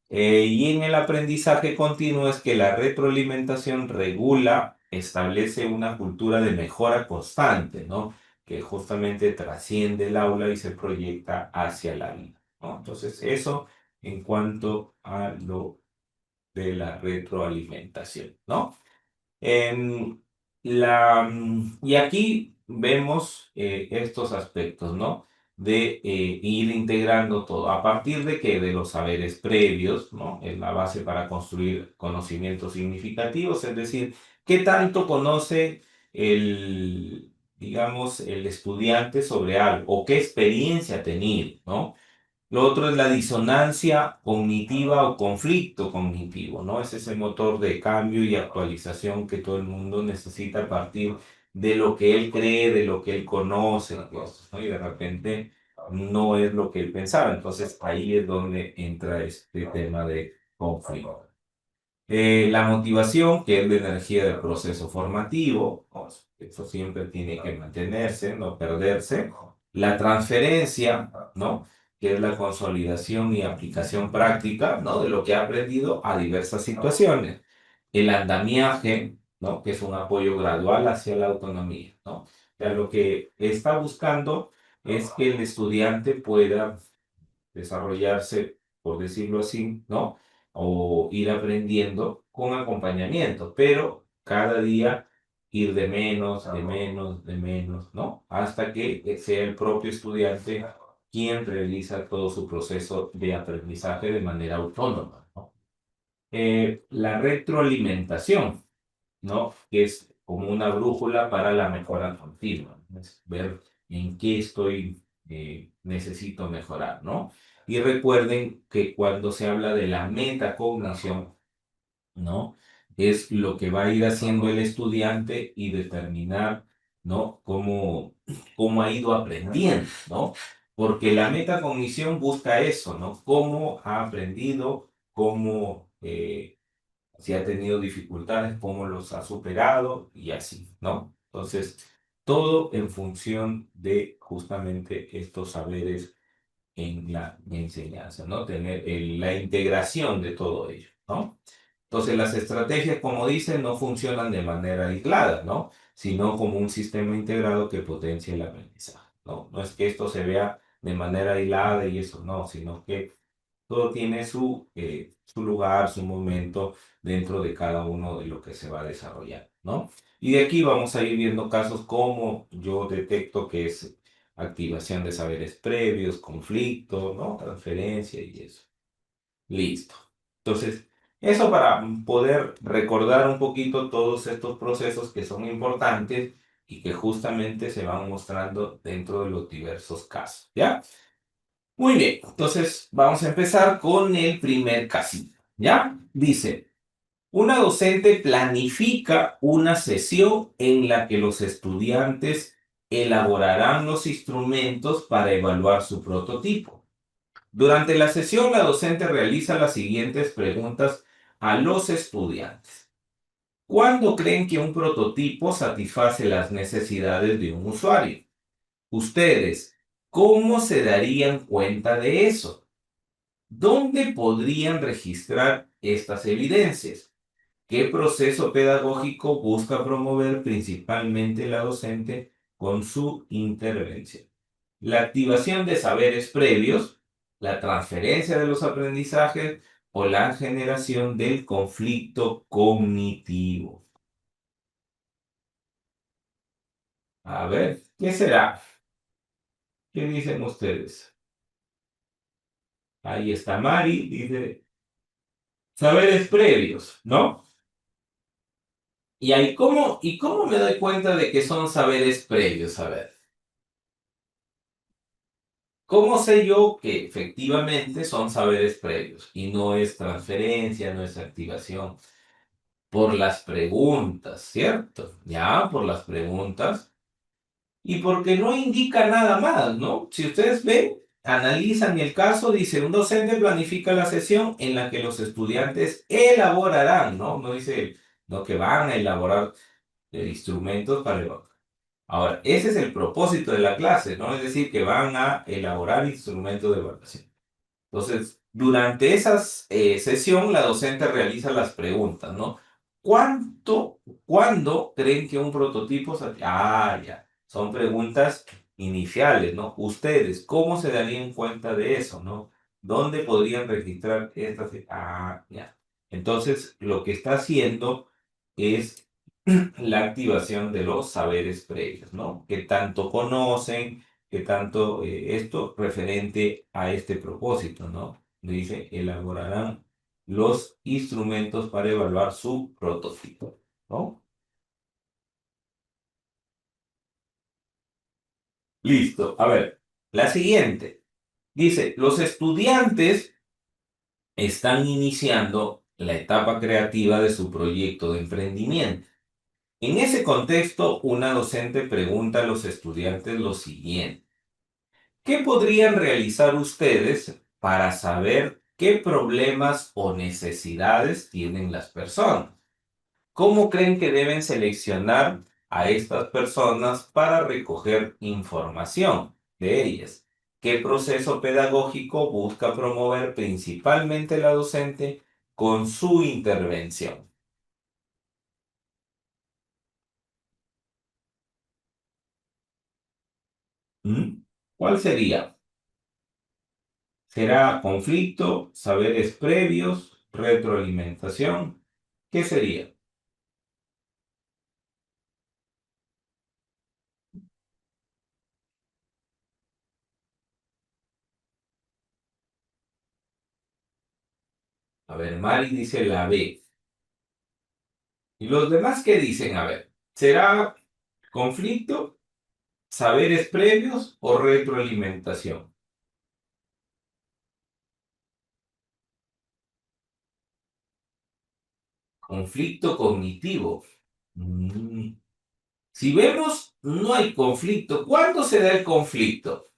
Y en el aprendizaje continuo es que la retroalimentación regula, establece una cultura de mejora constante, ¿no? Que justamente trasciende el aula y se proyecta hacia la vida, ¿no? Entonces, eso en cuanto a lo de la retroalimentación, ¿no? Em, y aquí vemos estos aspectos, ¿no? De ir integrando todo. ¿A partir de que de los saberes previos, ¿no? Es la base para construir conocimientos significativos, es decir, qué tanto conoce digamos, el estudiante sobre algo o qué experiencia ha tenido, ¿no? Lo otro es la disonancia cognitiva o conflicto cognitivo, ¿no? Es ese motor de cambio y actualización que todo el mundo necesita a partir de lo que él cree, de lo que él conoce, ¿no? Y de repente no es lo que él pensaba. Entonces ahí es donde entra este tema de conflicto. La motivación, que es la energía del proceso formativo, ¿no? Eso siempre tiene que mantenerse, no perderse. La transferencia, ¿no? Que es la consolidación y aplicación práctica, ¿no? De lo que ha aprendido a diversas situaciones. El andamiaje, ¿no? Que es un apoyo gradual hacia la autonomía, ¿no? O sea, lo que está buscando es que el estudiante pueda desarrollarse, por decirlo así, ¿no? O ir aprendiendo con acompañamiento, pero cada día ir de menos, de menos, de menos, ¿no? Hasta que sea el propio estudiante quien realiza todo su proceso de aprendizaje de manera autónoma, ¿no? La retroalimentación, ¿no? Que es como una brújula para la mejora continua, ¿no? Es ver en qué necesito mejorar, ¿no? Y recuerden que cuando se habla de la metacognición, ¿no? Es lo que va a ir haciendo el estudiante y determinar, ¿no? Cómo ha ido aprendiendo, ¿no? Porque la metacognición busca eso, ¿no? Cómo ha aprendido, cómo si ha tenido dificultades, cómo los ha superado y así, ¿no? Entonces, todo en función de justamente estos saberes en la enseñanza, ¿no? Tener la integración de todo ello, ¿no? Entonces, las estrategias, como dicen, no funcionan de manera aislada, ¿no? Sino como un sistema integrado que potencia el aprendizaje, ¿no? No es que esto se vea de manera aislada y eso no, sino que todo tiene su lugar, su momento dentro de cada uno de lo que se va desarrollando, ¿no? Y de aquí vamos a ir viendo casos como yo detecto que es activación de saberes previos, conflicto, ¿no? Transferencia y eso. Listo. Entonces, eso para poder recordar un poquito todos estos procesos que son importantes y que justamente se van mostrando dentro de los diversos casos, ¿ya? Muy bien, entonces vamos a empezar con el primer casito, ¿ya? Dice, una docente planifica una sesión en la que los estudiantes elaborarán los instrumentos para evaluar su prototipo. Durante la sesión, la docente realiza las siguientes preguntas a los estudiantes. ¿Cuándo creen que un prototipo satisface las necesidades de un usuario? Ustedes, ¿cómo se darían cuenta de eso? ¿Dónde podrían registrar estas evidencias? ¿Qué proceso pedagógico busca promover principalmente la docente con su intervención? La activación de saberes previos, la transferencia de los aprendizajes o la generación del conflicto cognitivo. A ver, ¿qué será? ¿Qué dicen ustedes? Ahí está Mari, dice saberes previos, ¿no? ¿Y cómo me doy cuenta de que son saberes previos? A ver, ¿cómo sé yo que efectivamente son saberes previos y no es transferencia, no es activación? Por las preguntas, ¿cierto? Ya, por las preguntas. Y porque no indica nada más, ¿no? Si ustedes ven, analizan el caso, dice, un docente planifica la sesión en la que los estudiantes elaborarán, ¿no? No dice, no que van a elaborar instrumentos para evaluar. Ahora, ese es el propósito de la clase, ¿no? Es decir, que van a elaborar instrumentos de evaluación. Entonces, durante esa sesión, la docente realiza las preguntas, ¿no? ¿Cuándo creen que un prototipo ya, son preguntas iniciales, ¿no? Ustedes, ¿cómo se darían cuenta de eso, ¿no? ¿Dónde podrían registrar estas? Ya. Entonces, lo que está haciendo es la activación de los saberes previos, ¿no? Que tanto conocen, que tanto esto referente a este propósito, ¿no? Dice, elaborarán los instrumentos para evaluar su prototipo, ¿no? Listo. A ver, la siguiente. Dice, los estudiantes están iniciando la etapa creativa de su proyecto de emprendimiento. En ese contexto, una docente pregunta a los estudiantes lo siguiente. ¿Qué podrían realizar ustedes para saber qué problemas o necesidades tienen las personas? ¿Cómo creen que deben seleccionar a estas personas para recoger información de ellas? ¿Qué proceso pedagógico busca promover principalmente la docente con su intervención? ¿Mm? ¿Cuál sería? ¿Será conflicto, saberes previos, retroalimentación? ¿Qué sería? A ver, Mari dice la B. ¿Y los demás qué dicen? A ver, ¿será conflicto, saberes previos o retroalimentación? Conflicto cognitivo. Mm. Si vemos, no hay conflicto. ¿Cuándo se da el conflicto?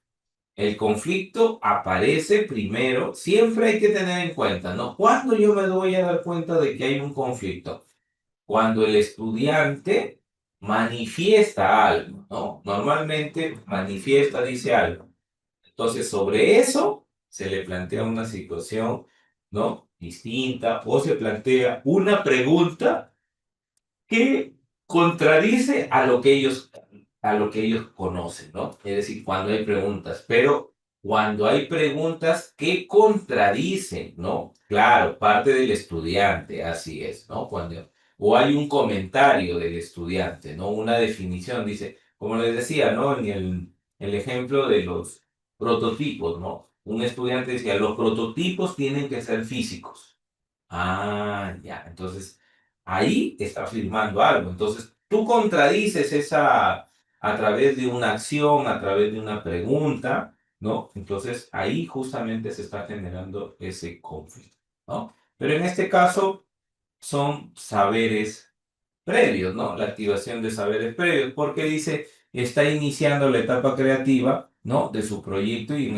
El conflicto aparece primero, siempre hay que tener en cuenta, ¿no? ¿Cuándo yo me voy a dar cuenta de que hay un conflicto? Cuando el estudiante manifiesta algo, ¿no? Normalmente manifiesta, dice algo. Entonces, sobre eso se le plantea una situación, ¿no? Distinta o se plantea una pregunta que contradice a lo que ellos conocen, ¿no? Es decir, cuando hay preguntas, pero cuando hay preguntas que contradicen, ¿no? Claro, parte del estudiante, así es, ¿no? O hay un comentario del estudiante, ¿no? Una definición, dice, como les decía, ¿no? En el ejemplo de los prototipos, ¿no? Un estudiante decía, los prototipos tienen que ser físicos. Ya. Entonces, ahí está afirmando algo. Entonces, tú contradices esa a través de una acción, a través de una pregunta, ¿no? Entonces, ahí justamente se está generando ese conflicto, ¿no? Pero en este caso son saberes previos, ¿no? La activación de saberes previos, porque dice, está iniciando la etapa creativa, ¿no? De su proyecto y en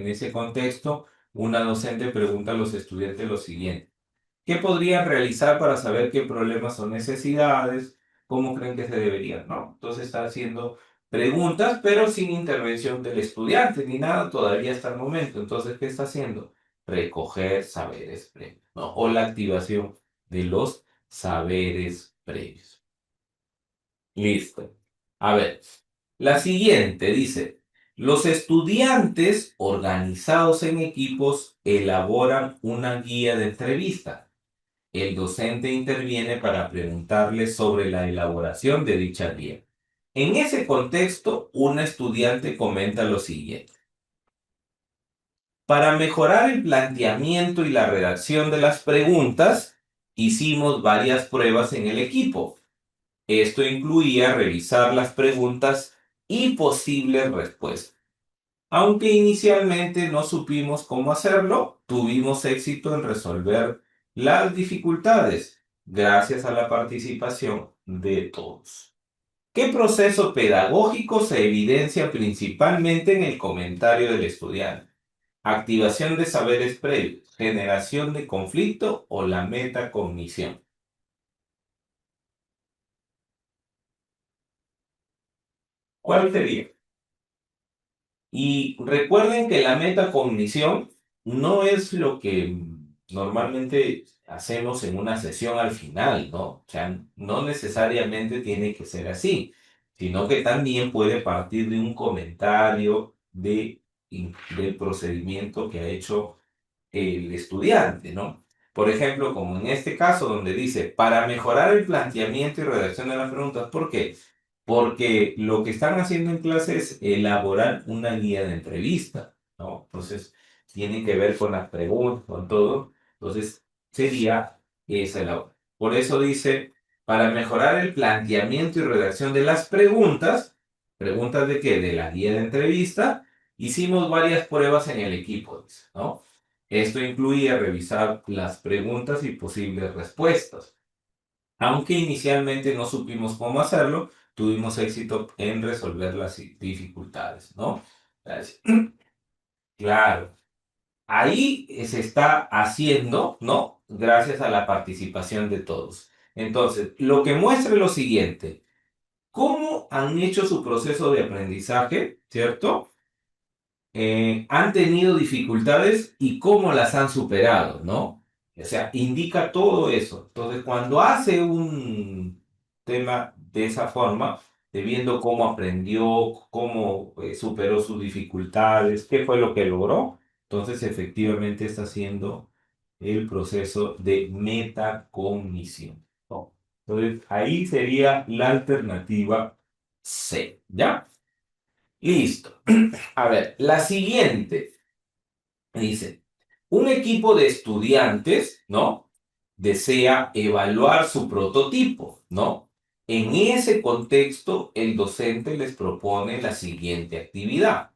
ese contexto, una docente pregunta a los estudiantes lo siguiente. ¿Qué podrían realizar para saber qué problemas son necesidades? ¿Cómo creen que se deberían, no? Entonces está haciendo preguntas, pero sin intervención del estudiante ni nada todavía hasta el momento. Entonces, ¿qué está haciendo? Recoger saberes previos, ¿no? O la activación de los saberes previos. Listo. A ver, la siguiente dice, los estudiantes organizados en equipos elaboran una guía de entrevista. El docente interviene para preguntarles sobre la elaboración de dicha guía. En ese contexto, una estudiante comenta lo siguiente. Para mejorar el planteamiento y la redacción de las preguntas, hicimos varias pruebas en el equipo. Esto incluía revisar las preguntas y posibles respuestas. Aunque inicialmente no supimos cómo hacerlo, tuvimos éxito en resolver las dificultades gracias a la participación de todos. ¿Qué proceso pedagógico se evidencia principalmente en el comentario del estudiante? Activación de saberes previos, generación de conflicto o la metacognición. ¿Cuál sería? Y recuerden que la metacognición no es lo que normalmente hacemos en una sesión al final, ¿no? O sea, no necesariamente tiene que ser así, sino que también puede partir de un comentario del procedimiento que ha hecho el estudiante, ¿no? Por ejemplo, como en este caso donde dice, para mejorar el planteamiento y redacción de las preguntas, ¿por qué? Porque lo que están haciendo en clase es elaborar una guía de entrevista, ¿no? Entonces, tiene que ver con las preguntas, con todo. Entonces, sería esa la... Por eso dice, para mejorar el planteamiento y redacción de las preguntas, ¿preguntas de qué? De la guía de entrevista, hicimos varias pruebas en el equipo, dice, ¿no? Esto incluía revisar las preguntas y posibles respuestas. Aunque inicialmente no supimos cómo hacerlo, tuvimos éxito en resolver las dificultades, ¿no? Gracias. Claro, ahí se está haciendo, ¿no? Gracias a la participación de todos. Entonces, lo que muestra es lo siguiente, cómo han hecho su proceso de aprendizaje, ¿cierto? Han tenido dificultades y cómo las han superado, ¿no? O sea, indica todo eso. Entonces, cuando hace un tema de esa forma, de viendo cómo aprendió, cómo superó sus dificultades, qué fue lo que logró, entonces efectivamente está haciendo el proceso de metacognición, ¿no? Entonces, ahí sería la alternativa C, ¿ya? Listo. A ver, la siguiente dice, un equipo de estudiantes, ¿no? Desea evaluar su prototipo, ¿no? En ese contexto, el docente les propone la siguiente actividad.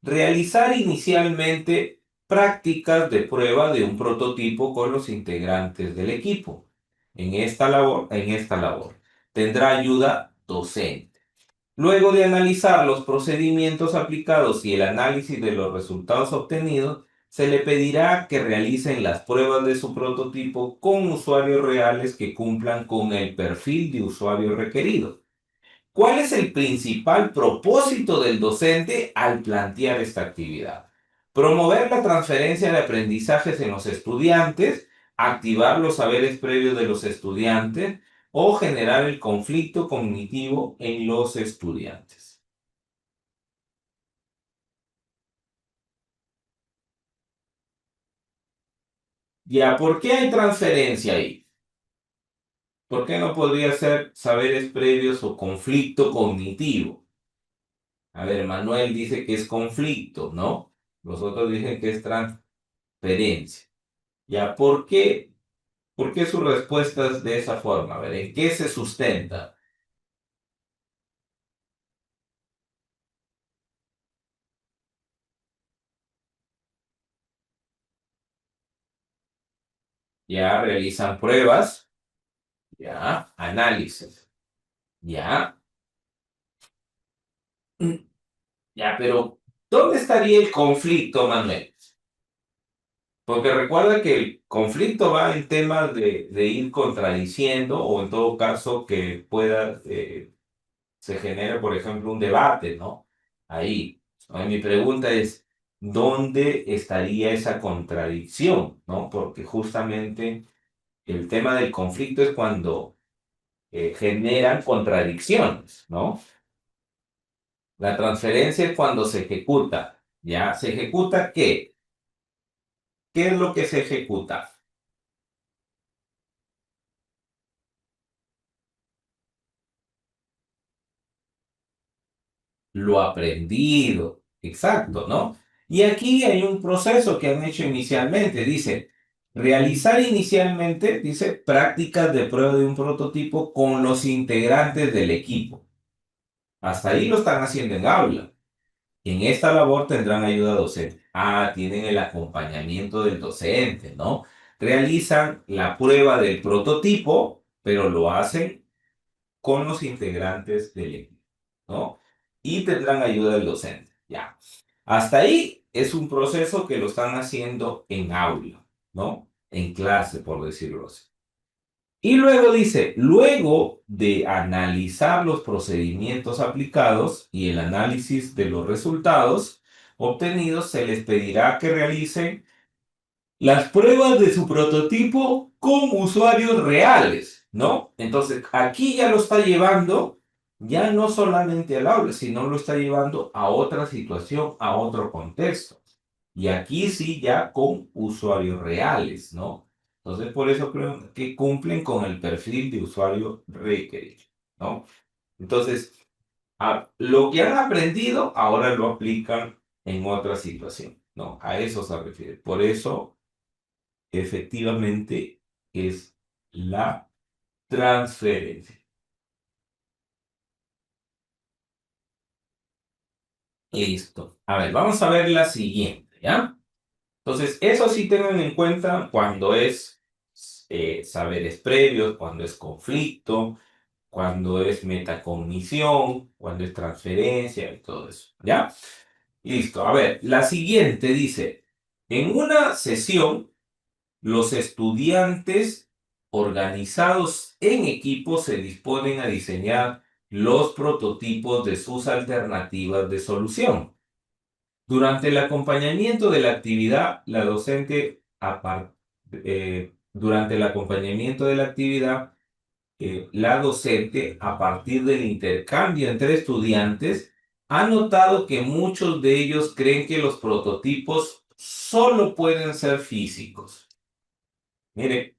Realizar inicialmente prácticas de prueba de un prototipo con los integrantes del equipo. En esta labor, tendrá ayuda docente. Luego de analizar los procedimientos aplicados y el análisis de los resultados obtenidos, se le pedirá que realicen las pruebas de su prototipo con usuarios reales que cumplan con el perfil de usuario requerido. ¿Cuál es el principal propósito del docente al plantear esta actividad? Promover la transferencia de aprendizajes en los estudiantes, activar los saberes previos de los estudiantes o generar el conflicto cognitivo en los estudiantes. Ya, ¿por qué hay transferencia ahí? ¿Por qué no podría ser saberes previos o conflicto cognitivo? A ver, Manuel dice que es conflicto, ¿no? Los otros dicen que es transferencia. Ya, ¿por qué su respuesta es de esa forma? A ver, ¿en qué se sustenta? Ya realizan pruebas, ya, análisis, ya, ya, pero ¿dónde estaría el conflicto, Manuel? Porque recuerda que el conflicto va en temas de ir contradiciendo o en todo caso que pueda, se genere, por ejemplo, un debate, ¿no? Ahí. Ahora, mi pregunta es, ¿dónde estaría esa contradicción? ¿No? Porque justamente el tema del conflicto es cuando generan contradicciones, ¿no? La transferencia es cuando se ejecuta, ¿ya? ¿Se ejecuta qué? ¿Qué es lo que se ejecuta? Lo aprendido, exacto, ¿no? Y aquí hay un proceso que han hecho inicialmente, dice, realizar inicialmente, dice, prácticas de prueba de un prototipo con los integrantes del equipo. Hasta ahí lo están haciendo en aula. En esta labor tendrán ayuda docente. Ah, tienen el acompañamiento del docente, ¿no? Realizan la prueba del prototipo, pero lo hacen con los integrantes del equipo, ¿no? Y tendrán ayuda del docente, ya. Hasta ahí es un proceso que lo están haciendo en aula, ¿no? En clase, por decirlo así. Y luego dice, luego de analizar los procedimientos aplicados y el análisis de los resultados obtenidos, se les pedirá que realicen las pruebas de su prototipo con usuarios reales, ¿no? Entonces, aquí ya lo está llevando, ya no solamente al aula, sino lo está llevando a otra situación, a otro contexto. Y aquí sí ya con usuarios reales, ¿no? Entonces, por eso creo que cumplen con el perfil de usuario requerido, ¿no? Entonces, lo que han aprendido, ahora lo aplican en otra situación, ¿no? A eso se refiere. Por eso efectivamente es la transferencia. Listo. A ver, vamos a ver la siguiente, ¿ya? Entonces, eso sí tengan en cuenta cuando es saberes previos, cuando es conflicto, cuando es metacognición, cuando es transferencia y todo eso, ¿ya? Listo. A ver, la siguiente dice, en una sesión, los estudiantes organizados en equipos se disponen a diseñar los prototipos de sus alternativas de solución. Durante el acompañamiento de la actividad, la docente, durante el acompañamiento de la actividad, la docente, a partir del intercambio entre estudiantes, ha notado que muchos de ellos creen que los prototipos solo pueden ser físicos. Mire,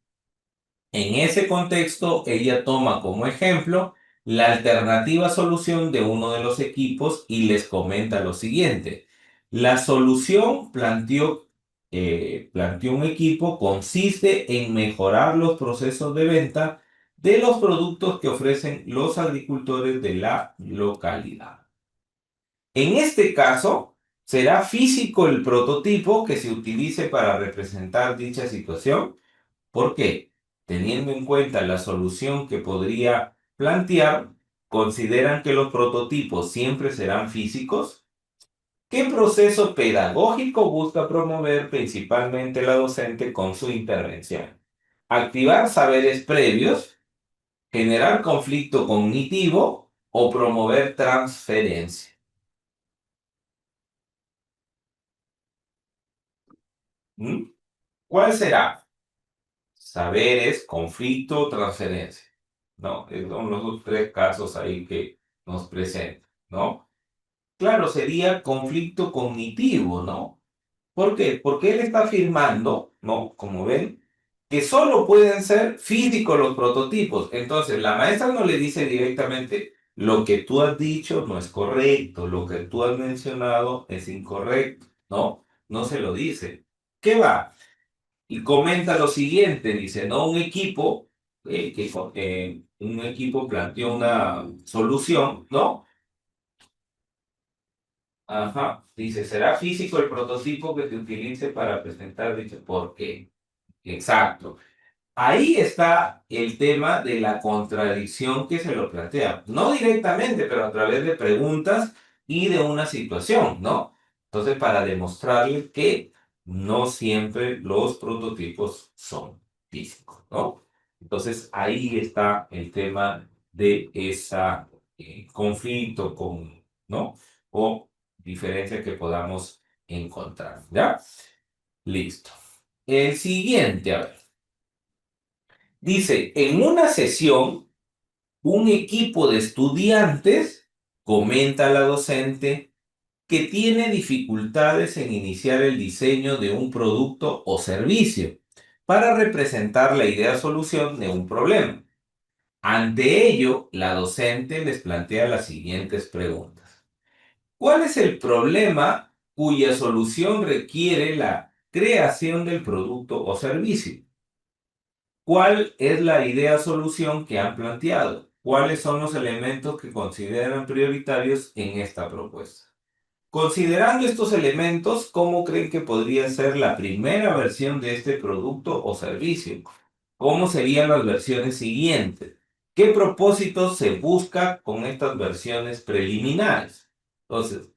en ese contexto, ella toma como ejemplo la alternativa solución de uno de los equipos y les comenta lo siguiente. La solución planteó un equipo consiste en mejorar los procesos de venta de los productos que ofrecen los agricultores de la localidad. En este caso, será físico el prototipo que se utilice para representar dicha situación. ¿Por qué? Teniendo en cuenta la solución que podría plantear, ¿consideran que los prototipos siempre serán físicos? ¿Qué proceso pedagógico busca promover principalmente la docente con su intervención? ¿Activar saberes previos, generar conflicto cognitivo o promover transferencia? ¿Mm? ¿Cuál será? Saberes, conflicto, transferencia. ¿No? Son los tres casos ahí que nos presentan, ¿no? Claro, sería conflicto cognitivo, ¿no? ¿Por qué? Porque él está afirmando, ¿no? Como ven, que solo pueden ser físicos los prototipos. Entonces, la maestra no le dice directamente, lo que tú has dicho no es correcto, lo que tú has mencionado es incorrecto, ¿no? No se lo dice. ¿Qué va? Y comenta lo siguiente, dice, ¿no? Un equipo planteó una solución, ¿no? Ajá, dice, ¿será físico el prototipo que te utilice para presentar dicho? ¿Por qué? Exacto. Ahí está el tema de la contradicción que se lo plantea. No directamente, pero a través de preguntas y de una situación, ¿no? Entonces, para demostrarle que no siempre los prototipos son físicos, ¿no? Entonces, ahí está el tema de esa conflicto con, ¿no? O diferencia que podamos encontrar, ¿ya? Listo. El siguiente, a ver. Dice, en una sesión, un equipo de estudiantes comenta a la docente que tiene dificultades en iniciar el diseño de un producto o servicio para representar la idea solución de un problema. Ante ello, la docente les plantea las siguientes preguntas. ¿Cuál es el problema cuya solución requiere la creación del producto o servicio? ¿Cuál es la idea solución que han planteado? ¿Cuáles son los elementos que consideran prioritarios en esta propuesta? Considerando estos elementos, ¿cómo creen que podría ser la primera versión de este producto o servicio? ¿Cómo serían las versiones siguientes? ¿Qué propósito se busca con estas versiones preliminares? Entonces,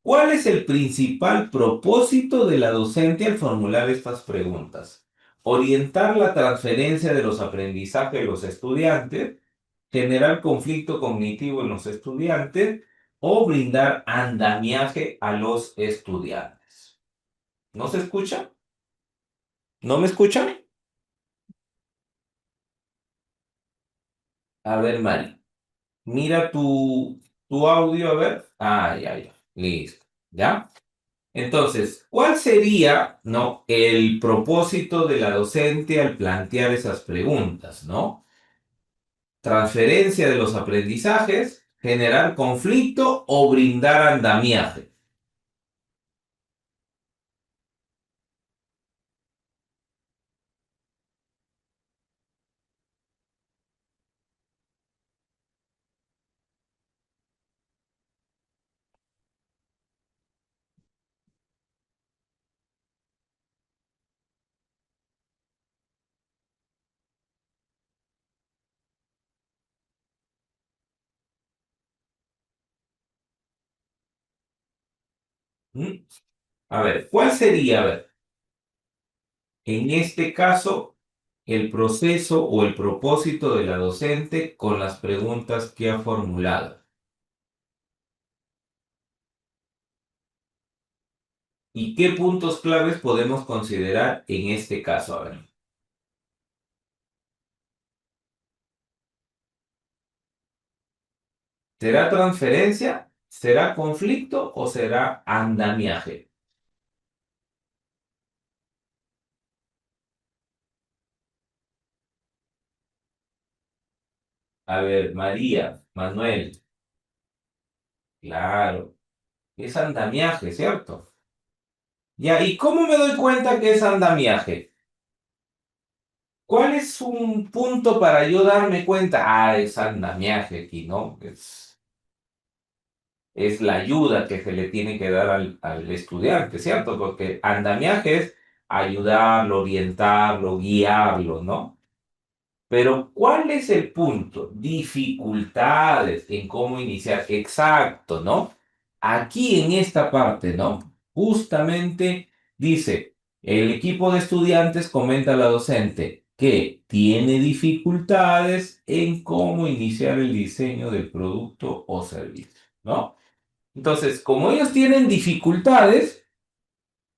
¿cuál es el principal propósito de la docente al formular estas preguntas? Orientar la transferencia de los aprendizajes de los estudiantes, generar conflicto cognitivo en los estudiantes o brindar andamiaje a los estudiantes. ¿No se escucha? ¿No me escuchan? A ver, Mari, mira tu audio, a ver. Ah, ya, ya. Listo. ¿Ya? Entonces, ¿cuál sería, no, el propósito de la docente al plantear esas preguntas, no? Transferencia de los aprendizajes, generar conflicto o brindar andamiaje. ¿Mm? A ver, ¿cuál sería, a ver, en este caso, el proceso o el propósito de la docente con las preguntas que ha formulado? ¿Y qué puntos claves podemos considerar en este caso? A ver. ¿Será transferencia? ¿Será conflicto o será andamiaje? A ver, María, Manuel, claro, es andamiaje, ¿cierto? Ya, ¿y cómo me doy cuenta que es andamiaje? ¿Cuál es un punto para yo darme cuenta? Ah, es andamiaje aquí, ¿no? Es la ayuda que se le tiene que dar al estudiante, ¿cierto? Porque andamiaje es ayudarlo, orientarlo, guiarlo, ¿no? Pero, ¿cuál es el punto? Dificultades en cómo iniciar. Exacto, ¿no? Aquí en esta parte, ¿no? Justamente dice, el equipo de estudiantes comenta a la docente que tiene dificultades en cómo iniciar el diseño del producto o servicio, ¿no? Entonces, como ellos tienen dificultades,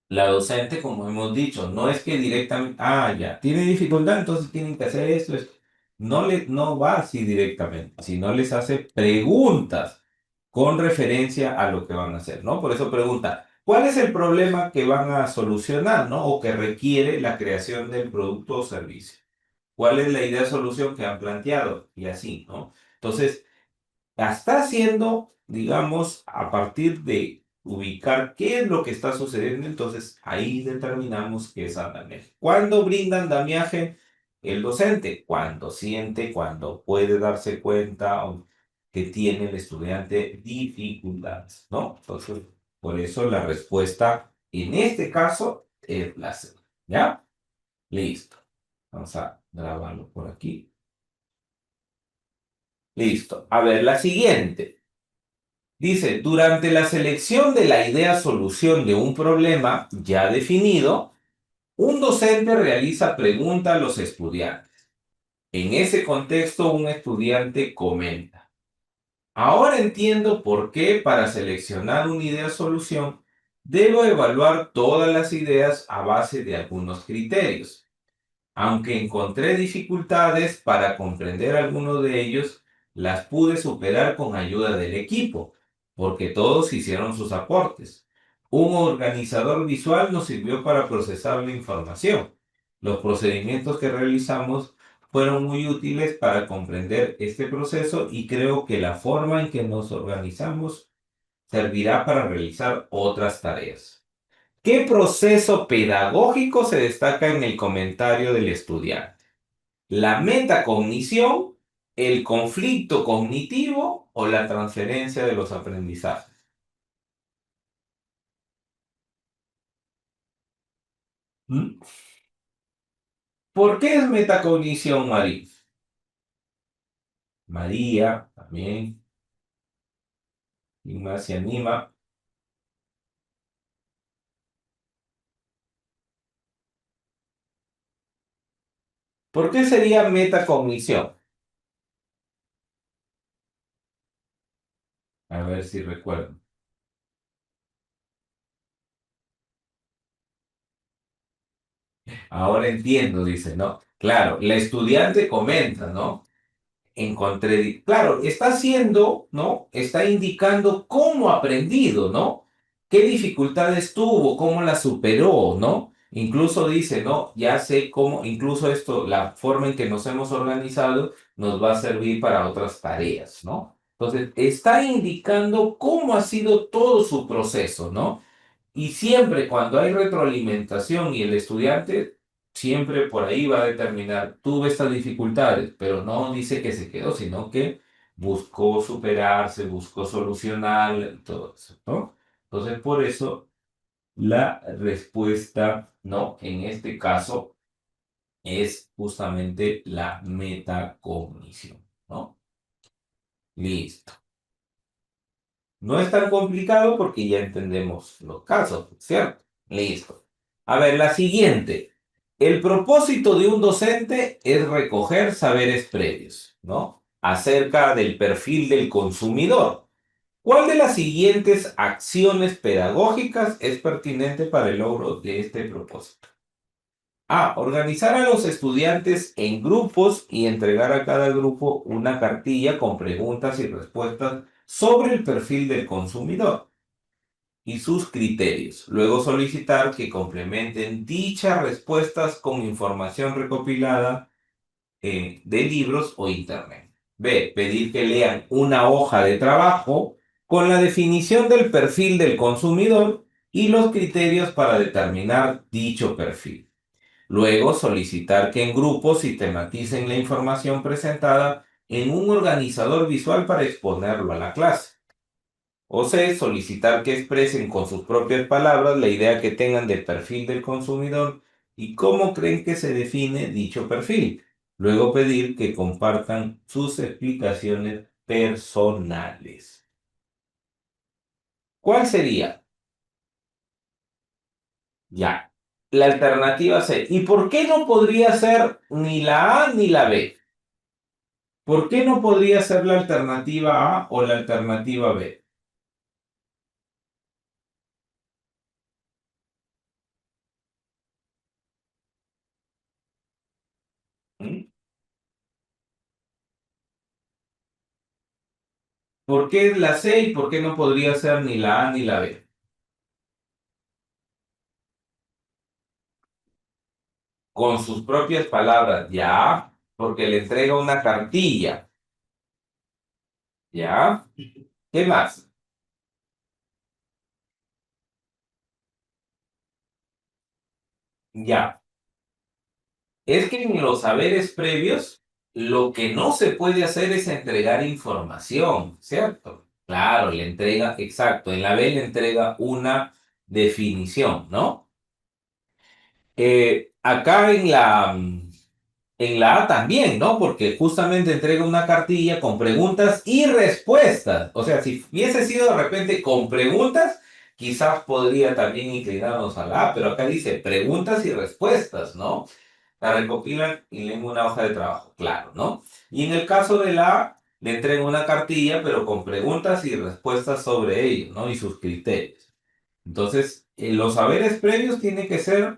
la docente, como hemos dicho, no es que directamente, ah, ya, tiene dificultad, entonces tienen que hacer esto, esto. No va así directamente, sino les hace preguntas con referencia a lo que van a hacer, ¿no? Por eso pregunta, ¿cuál es el problema que van a solucionar, ¿no? O que requiere la creación del producto o servicio. ¿Cuál es la idea de solución que han planteado? Y así, ¿no? Entonces, la está haciendo, digamos, a partir de ubicar qué es lo que está sucediendo, entonces ahí determinamos qué es andamiaje. ¿Cuándo brinda andamiaje el docente? Cuando siente, cuando puede darse cuenta que tiene el estudiante dificultades, ¿no? Entonces, por eso la respuesta en este caso es la C. ¿Ya? Listo. Vamos a grabarlo por aquí. Listo. A ver, la siguiente. Dice, durante la selección de la idea solución de un problema ya definido, un docente realiza preguntas a los estudiantes. En ese contexto, un estudiante comenta. Ahora entiendo por qué para seleccionar una idea solución debo evaluar todas las ideas a base de algunos criterios. Aunque encontré dificultades para comprender algunos de ellos, las pude superar con ayuda del equipo, porque todos hicieron sus aportes. Un organizador visual nos sirvió para procesar la información. Los procedimientos que realizamos fueron muy útiles para comprender este proceso y creo que la forma en que nos organizamos servirá para realizar otras tareas. ¿Qué proceso pedagógico se destaca en el comentario del estudiante? ¿La metacognición, el conflicto cognitivo o la transferencia de los aprendizajes? ¿Mm? ¿Por qué es metacognición, María? María, también, y más se anima. ¿Por qué sería metacognición? A ver si recuerdo. Ahora entiendo, dice, ¿no? Claro, la estudiante comenta, ¿no? Encontré, claro, está haciendo, ¿no? Está indicando cómo ha aprendido, ¿no? ¿Qué dificultades tuvo? ¿Cómo las superó? ¿No? Incluso dice, ¿no? Ya sé cómo, incluso esto, la forma en que nos hemos organizado nos va a servir para otras tareas, ¿no? Entonces, está indicando cómo ha sido todo su proceso, ¿no? Y siempre cuando hay retroalimentación y el estudiante siempre por ahí va a determinar, tuve estas dificultades, pero no dice que se quedó, sino que buscó superarse, buscó solucionar, todo eso, ¿no? Entonces, por eso la respuesta, ¿no? En este caso es justamente la metacognición, ¿no? Listo. No es tan complicado porque ya entendemos los casos, ¿cierto? Listo. A ver, la siguiente. El propósito de un docente es recoger saberes previos, ¿no? Acerca del perfil del consumidor. ¿Cuál de las siguientes acciones pedagógicas es pertinente para el logro de este propósito? A. Organizar a los estudiantes en grupos y entregar a cada grupo una cartilla con preguntas y respuestas sobre el perfil del consumidor y sus criterios. Luego solicitar que complementen dichas respuestas con información recopilada de libros o internet. B. Pedir que lean una hoja de trabajo con la definición del perfil del consumidor y los criterios para determinar dicho perfil. Luego, solicitar que en grupos sistematicen la información presentada en un organizador visual para exponerlo a la clase. O C, solicitar que expresen con sus propias palabras la idea que tengan del perfil del consumidor y cómo creen que se define dicho perfil. Luego pedir que compartan sus explicaciones personales. ¿Cuál sería? Ya. La alternativa C. ¿Y por qué no podría ser ni la A ni la B? ¿Por qué no podría ser la alternativa A o la alternativa B? ¿Mm? ¿Por qué es la C y por qué no podría ser ni la A ni la B? Con sus propias palabras, ya, porque le entrega una cartilla, ya. ¿Qué más? Ya. Es que en los saberes previos, lo que no se puede hacer es entregar información, ¿cierto? Claro, le entrega, exacto, en la B le entrega una definición, ¿no? Acá en la En la A también, ¿no? Porque justamente entrega una cartilla con preguntas y respuestas. O sea, si hubiese sido de repente con preguntas, quizás podría también inclinarnos a la A, pero acá dice preguntas y respuestas, ¿no? La recopilan y leen una hoja de trabajo, claro, ¿no? Y en el caso de la A, le entrega una cartilla, pero con preguntas y respuestas sobre ello, ¿no? Y sus criterios. Entonces, los saberes previos tienen que ser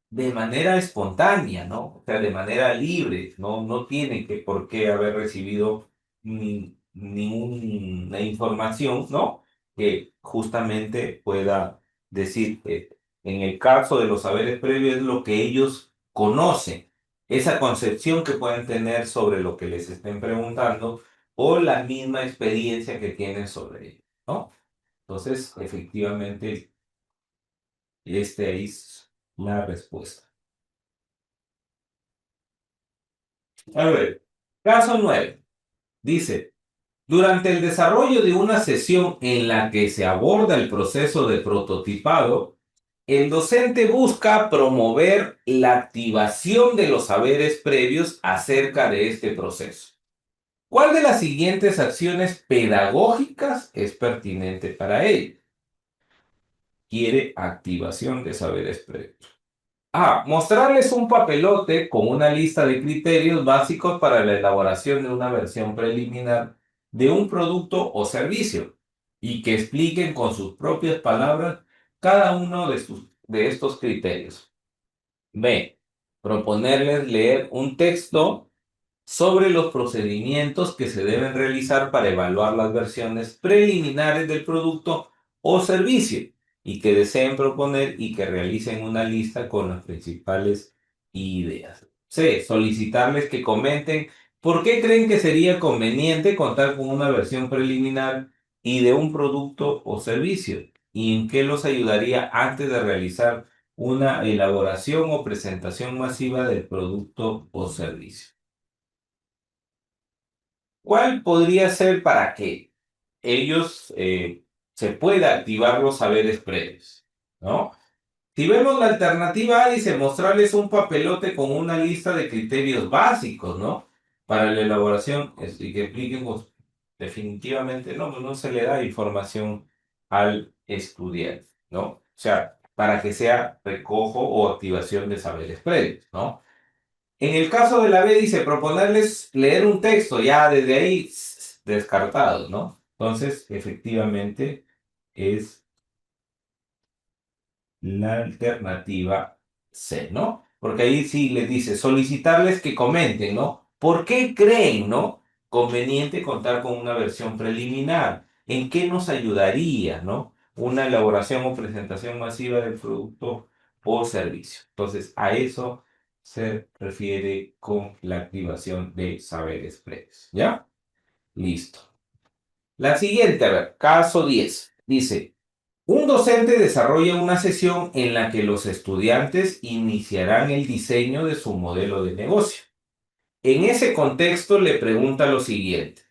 de manera espontánea, ¿no? O sea, de manera libre, ¿no? No tiene que por qué haber recibido ninguna información, ¿no? Que justamente pueda decir que en el caso de los saberes previos es lo que ellos conocen, esa concepción que pueden tener sobre lo que les estén preguntando o la misma experiencia que tienen sobre ello, ¿no? Entonces, efectivamente, esta es la respuesta. A ver, caso 9. Dice, durante el desarrollo de una sesión en la que se aborda el proceso de prototipado, el docente busca promover la activación de los saberes previos acerca de este proceso. ¿Cuál de las siguientes acciones pedagógicas es pertinente para ello? Quiere activación de saberes previos. A. Mostrarles un papelote con una lista de criterios básicos para la elaboración de una versión preliminar de un producto o servicio y que expliquen con sus propias palabras cada uno de estos criterios. B. Proponerles leer un texto sobre los procedimientos que se deben realizar para evaluar las versiones preliminares del producto o servicio y que deseen proponer y que realicen una lista con las principales ideas. C. Solicitarles que comenten por qué creen que sería conveniente contar con una versión preliminar y de un producto o servicio y en qué los ayudaría antes de realizar una elaboración o presentación masiva del producto o servicio. ¿Cuál podría ser para que ellos se pueda activar los saberes previos? ¿No? Si vemos la alternativa A, dice mostrarles un papelote con una lista de criterios básicos, ¿no? Para la elaboración y que expliquen, pues, definitivamente no se le da información al estudiante, ¿no? O sea, para que sea recojo o activación de saberes previos, ¿no? En el caso de la B dice proponerles leer un texto, ya desde ahí descartados, ¿no? Entonces, efectivamente, es la alternativa C, ¿no? Porque ahí sí les dice solicitarles que comenten, ¿no? ¿Por qué creen, ¿no? Conveniente contar con una versión preliminar. ¿En qué nos ayudaría, ¿no? Una elaboración o presentación masiva del producto o servicio. Entonces, a eso se refiere con la activación de saberes previos, ¿ya? Listo. La siguiente, a ver, caso 10. Dice, un docente desarrolla una sesión en la que los estudiantes iniciarán el diseño de su modelo de negocio. En ese contexto le pregunta lo siguiente.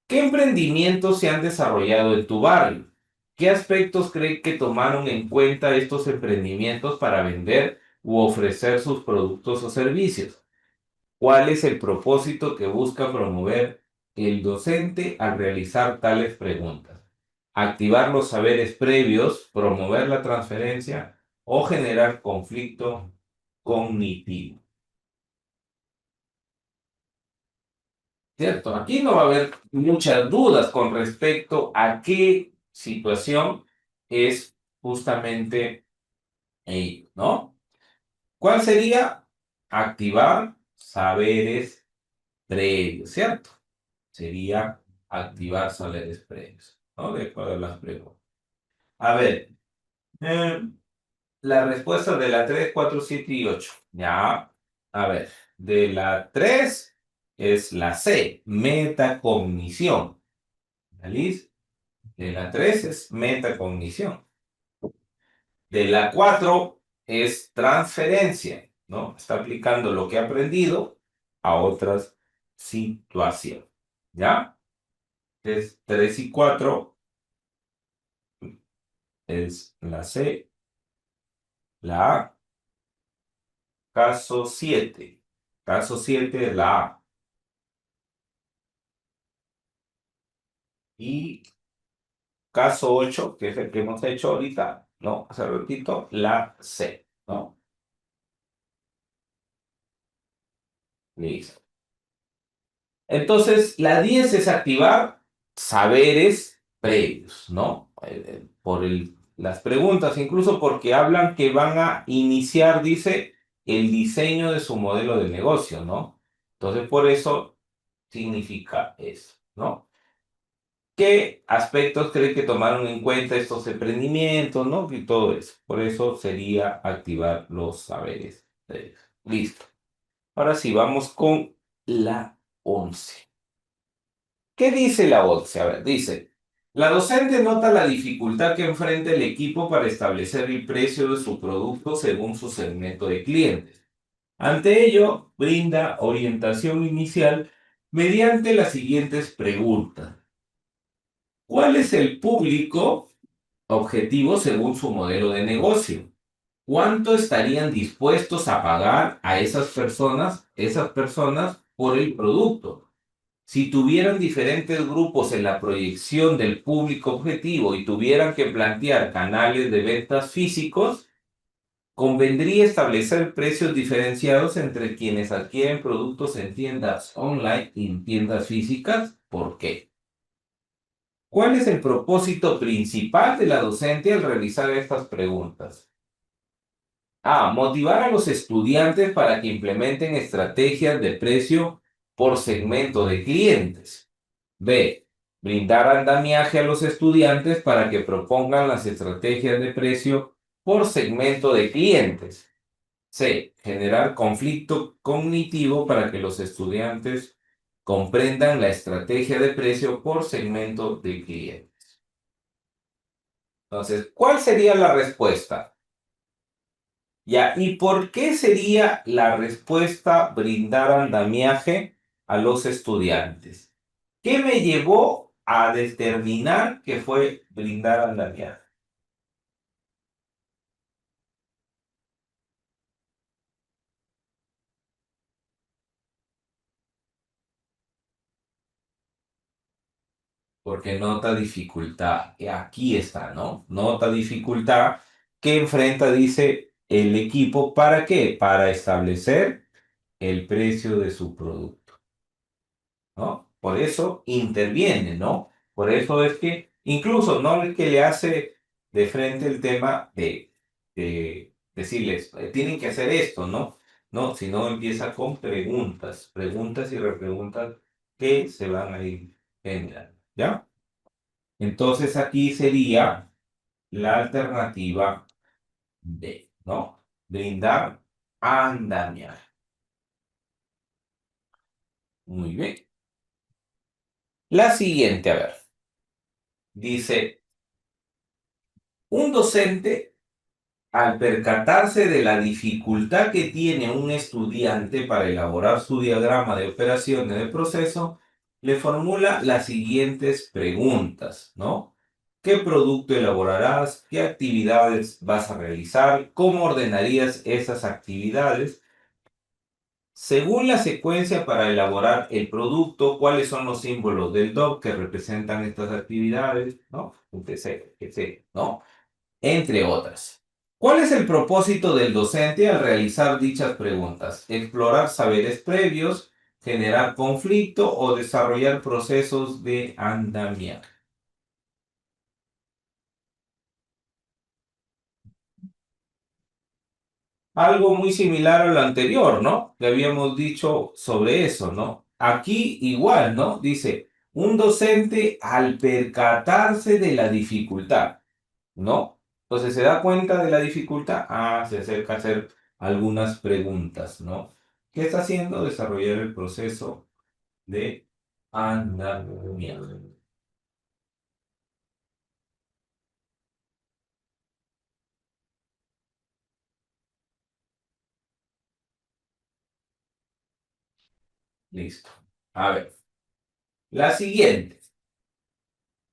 ¿Qué emprendimientos se han desarrollado en tu barrio? ¿Qué aspectos cree que tomaron en cuenta estos emprendimientos para vender u ofrecer sus productos o servicios? ¿Cuál es el propósito que busca promover el docente al realizar tales preguntas? Activar los saberes previos, promover la transferencia o generar conflicto cognitivo. ¿Cierto? Aquí no va a haber muchas dudas con respecto a qué situación es justamente ello, ¿no? ¿Cuál sería? Activar saberes previos, ¿cierto? Sería activar saberes previos, ¿no? De acuerdo a las preguntas. A ver, eh, la respuesta de la 3, 4, 7 y 8. Ya, a ver, de la 3 es la C, metacognición. ¿Listo? De la 3 es metacognición. De la 4 es transferencia, ¿no? Está aplicando lo que ha aprendido a otras situaciones. ¿Ya? Es 3 y 4 es la C, la A. Caso 7. Caso 7 es la A. Y caso 8, que es el que hemos hecho ahorita, no, hace ratito, la C, ¿no? Listo. Entonces, la 10 es activar saberes previos, ¿no? Las preguntas, incluso porque hablan que van a iniciar, dice, el diseño de su modelo de negocio, ¿no? Entonces, por eso significa eso, ¿no? ¿Qué aspectos cree que tomaron en cuenta estos emprendimientos, ¿no? Y todo eso. Por eso sería activar los saberes previos. Listo. Ahora sí, vamos con la 11. ¿Qué dice la 11? A ver, dice, la docente nota la dificultad que enfrenta el equipo para establecer el precio de su producto según su segmento de clientes. Ante ello, brinda orientación inicial mediante las siguientes preguntas. ¿Cuál es el público objetivo según su modelo de negocio? ¿Cuánto estarían dispuestos a pagar a esas personas por el producto? Si tuvieran diferentes grupos en la proyección del público objetivo y tuvieran que plantear canales de ventas físicos, convendría establecer precios diferenciados entre quienes adquieren productos en tiendas online y en tiendas físicas. ¿Por qué? ¿Cuál es el propósito principal de la docente al realizar estas preguntas? A. Motivar a los estudiantes para que implementen estrategias de precio por segmento de clientes. B. Brindar andamiaje a los estudiantes para que propongan las estrategias de precio por segmento de clientes. C. Generar conflicto cognitivo para que los estudiantes comprendan la estrategia de precio por segmento de clientes. Entonces, ¿cuál sería la respuesta? Ya, ¿y por qué sería la respuesta brindar andamiaje a los estudiantes? ¿Qué me llevó a determinar que fue brindar andamiaje? Porque nota dificultad, aquí está, ¿no? Nota dificultad que enfrenta, dice, el equipo, ¿para qué? Para establecer el precio de su producto. ¿No? Por eso interviene, ¿no? Por eso es que incluso no es que le hace de frente el tema de decirles, tienen que hacer esto, ¿no? No, sino empieza con preguntas, preguntas y repreguntas que se van a ir generando, ¿ya? Entonces aquí sería la alternativa D, ¿no? Brindar andamiaje. Muy bien. La siguiente, a ver, dice, un docente, al percatarse de la dificultad que tiene un estudiante para elaborar su diagrama de operaciones de proceso, le formula las siguientes preguntas, ¿no? ¿Qué producto elaborarás? ¿Qué actividades vas a realizar? ¿Cómo ordenarías esas actividades? Según la secuencia para elaborar el producto, ¿cuáles son los símbolos del DOC que representan estas actividades? ¿No? Etc, etc, ¿no? Entre otras. ¿Cuál es el propósito del docente al realizar dichas preguntas? Explorar saberes previos, generar conflicto o desarrollar procesos de andamiaje. Algo muy similar a lo anterior, ¿no? Que habíamos dicho sobre eso, ¿no? Aquí igual, ¿no? Dice, un docente al percatarse de la dificultad, ¿no? Entonces se da cuenta de la dificultad, se acerca a hacer algunas preguntas, ¿no? ¿Qué está haciendo? Desarrollar el proceso de andamiaje. Listo. A ver, la siguiente.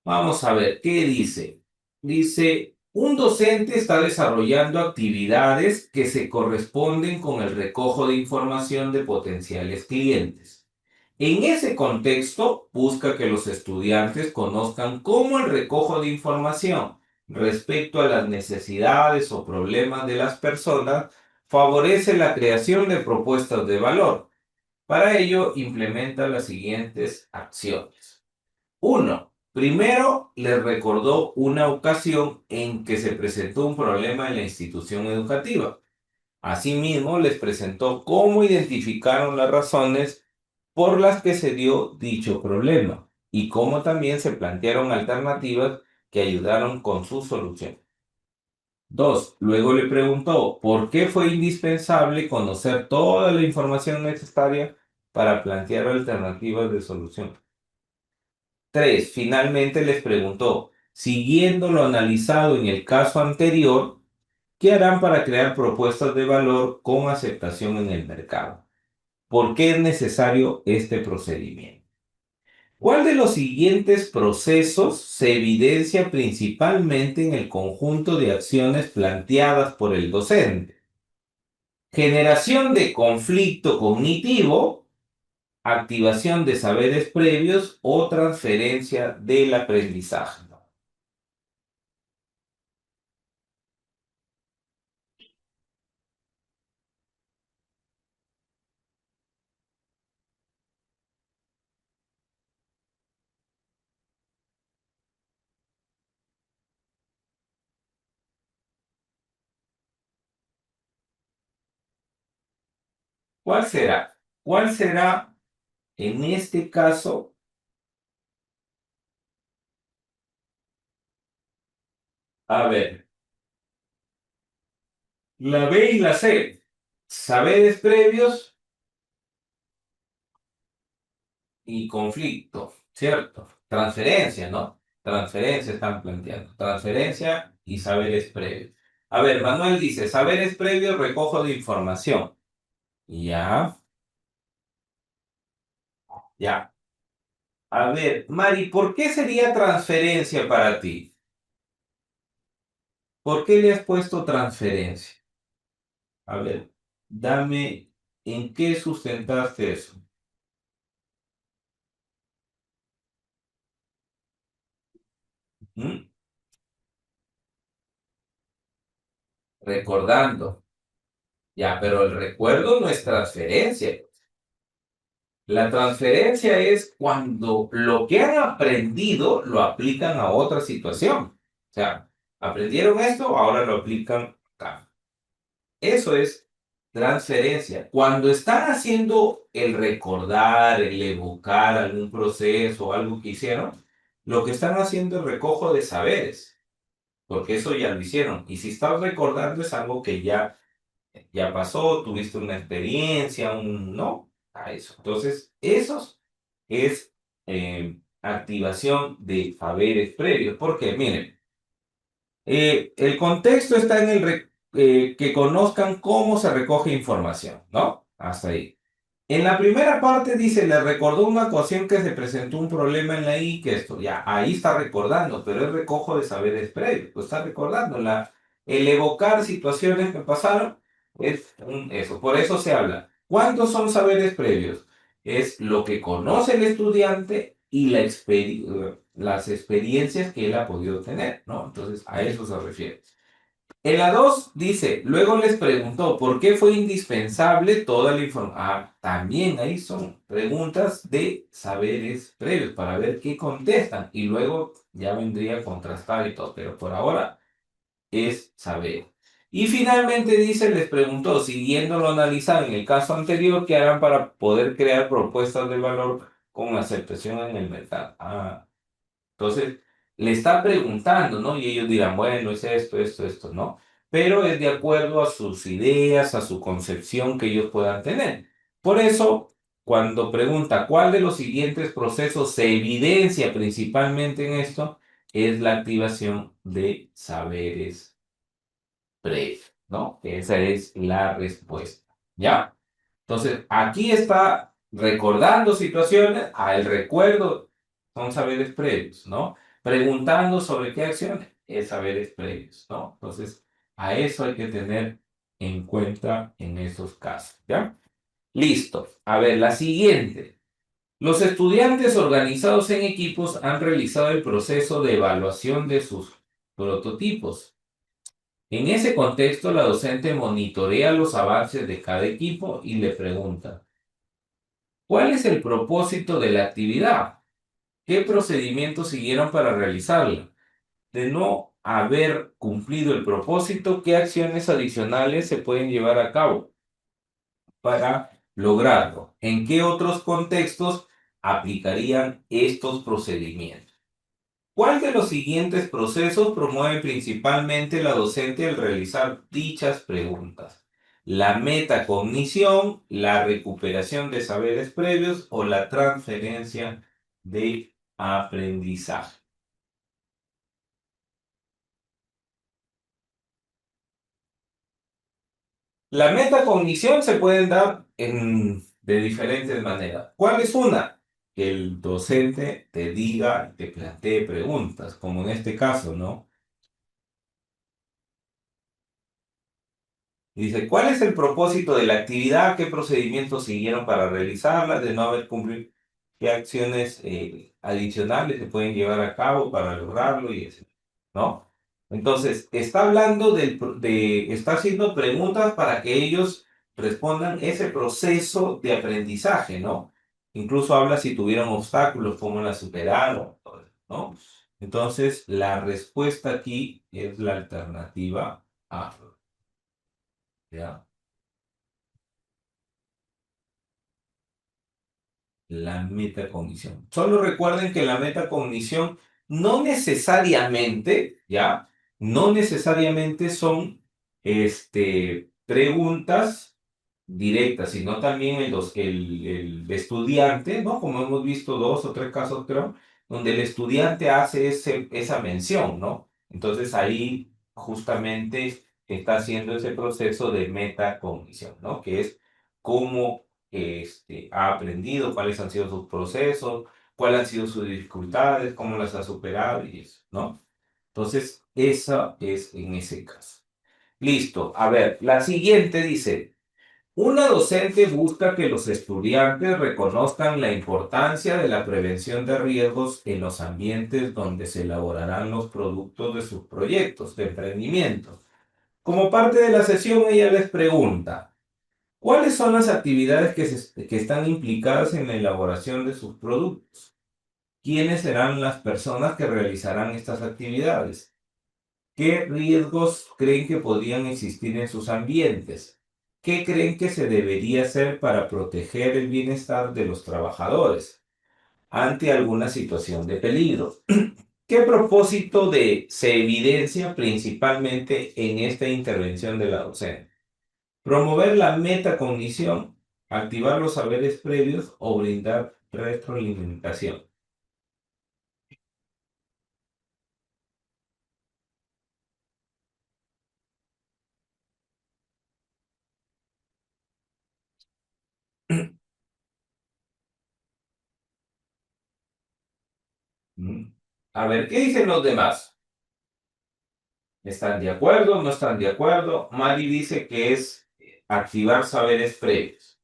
Vamos a ver, ¿qué dice? Dice, Un docente está desarrollando actividades que se corresponden con el recojo de información de potenciales clientes. En ese contexto, busca que los estudiantes conozcan cómo el recojo de información respecto a las necesidades o problemas de las personas favorece la creación de propuestas de valor. Para ello, implementa las siguientes acciones. Uno, primero les recordó una ocasión en que se presentó un problema en la institución educativa. Asimismo, les presentó cómo identificaron las razones por las que se dio dicho problema y cómo también se plantearon alternativas que ayudaron con su solución. Dos, luego le preguntó por qué fue indispensable conocer toda la información necesaria para plantear alternativas de solución. Tres, finalmente les preguntó, siguiendo lo analizado en el caso anterior, ¿qué harán para crear propuestas de valor con aceptación en el mercado? ¿Por qué es necesario este procedimiento? ¿Cuál de los siguientes procesos se evidencia principalmente en el conjunto de acciones planteadas por el docente? Generación de conflicto cognitivo, activación de saberes previos o transferencia del aprendizaje. ¿Cuál será? ¿Cuál será en este caso? A ver, la B y la C. Saberes previos y conflicto, ¿cierto? Transferencia, ¿no? Transferencia están planteando. Transferencia y saberes previos. A ver, Manuel dice, saberes previos, recojo de información. Ya, ya. A ver, Mari, ¿por qué sería transferencia para ti? ¿Por qué le has puesto transferencia? A ver, dame, ¿en qué sustentaste eso? ¿Mm? Recordando. Ya, pero el recuerdo no es transferencia. La transferencia es cuando lo que han aprendido lo aplican a otra situación. O sea, aprendieron esto, ahora lo aplican acá. Eso es transferencia. Cuando están haciendo el recordar, el evocar algún proceso o algo que hicieron, lo que están haciendo es recojo de saberes, porque eso ya lo hicieron. Y si estás recordando es algo que ya pasó, tuviste una experiencia, ¿no? A eso. Entonces, eso es activación de saberes previos. Porque, miren, el contexto está en que conozcan cómo se recoge información, ¿no? Hasta ahí. En la primera parte dice, le recordó una ocasión que se presentó un problema en la I, que esto, ya, ahí está recordando, pero es recojo de saberes previos, pues está recordando, el evocar situaciones que pasaron es eso, por eso se habla. ¿Cuántos son saberes previos? Es lo que conoce el estudiante y las experiencias que él ha podido tener, ¿no? Entonces, a eso se refiere. En la 2 dice, luego les preguntó por qué fue indispensable toda la información. Ah, también ahí son preguntas de saberes previos para ver qué contestan y luego ya vendría a contrastar y todo, pero por ahora es saber. Y finalmente dice, les preguntó, siguiendo lo analizado en el caso anterior, qué harán para poder crear propuestas de valor con aceptación en el mercado. Ah, entonces, le está preguntando, ¿no? Y ellos dirán, bueno, es esto, ¿no? Pero es de acuerdo a sus ideas, a su concepción que ellos puedan tener. Por eso, cuando pregunta cuál de los siguientes procesos se evidencia principalmente en esto, es la activación de saberes previos, ¿no? Esa es la respuesta, ¿ya? Entonces, aquí está recordando situaciones, el recuerdo son saberes previos, ¿no? Preguntando sobre qué acciones. saberes previos, ¿no? Entonces, a eso hay que tener en cuenta en esos casos, ¿ya? Listo. A ver, la siguiente. Los estudiantes organizados en equipos han realizado el proceso de evaluación de sus prototipos. En ese contexto, la docente monitorea los avances de cada equipo y le pregunta, ¿cuál es el propósito de la actividad? ¿Qué procedimientos siguieron para realizarla? De no haber cumplido el propósito, ¿qué acciones adicionales se pueden llevar a cabo para lograrlo? ¿En qué otros contextos aplicarían estos procedimientos? ¿Cuál de los siguientes procesos promueve principalmente la docente al realizar dichas preguntas? ¿La metacognición, la recuperación de saberes previos o la transferencia de aprendizaje? La metacognición se puede dar de diferentes maneras. ¿Cuál es una? Que el docente te diga, te plantee preguntas, como en este caso, ¿no? Y dice, ¿cuál es el propósito de la actividad? ¿Qué procedimientos siguieron para realizarla? De no haber cumplido, ¿qué acciones adicionales se pueden llevar a cabo para lograrlo? Y eso, ¿no? Entonces, está hablando está haciendo preguntas para que ellos respondan ese proceso de aprendizaje, ¿no? Incluso habla si tuvieron obstáculos, cómo la superaron, todo eso, ¿no? Entonces, la respuesta aquí es la alternativa A, ¿ya? La metacognición. Solo recuerden que la metacognición no necesariamente, ¿ya? No necesariamente son preguntas directas, sino también el estudiante, ¿no? Como hemos visto dos o tres casos, creo, donde el estudiante hace esa mención, ¿no? Entonces ahí justamente está haciendo ese proceso de metacognición, ¿no? Que es cómo ha aprendido, cuáles han sido sus procesos, cuáles han sido sus dificultades, cómo las ha superado y eso, ¿no? Entonces, esa es en ese caso. Listo. A ver, la siguiente dice, una docente busca que los estudiantes reconozcan la importancia de la prevención de riesgos en los ambientes donde se elaborarán los productos de sus proyectos de emprendimiento. Como parte de la sesión, ella les pregunta, ¿cuáles son las actividades que están implicadas en la elaboración de sus productos? ¿Quiénes serán las personas que realizarán estas actividades? ¿Qué riesgos creen que podrían existir en sus ambientes? ¿Qué creen que se debería hacer para proteger el bienestar de los trabajadores ante alguna situación de peligro? ¿Qué propósito se evidencia principalmente en esta intervención de la docente? Promover la metacognición, activar los saberes previos o brindar retroalimentación. Mm. A ver, ¿qué dicen los demás? ¿Están de acuerdo? ¿No están de acuerdo? Mari dice que es activar saberes previos.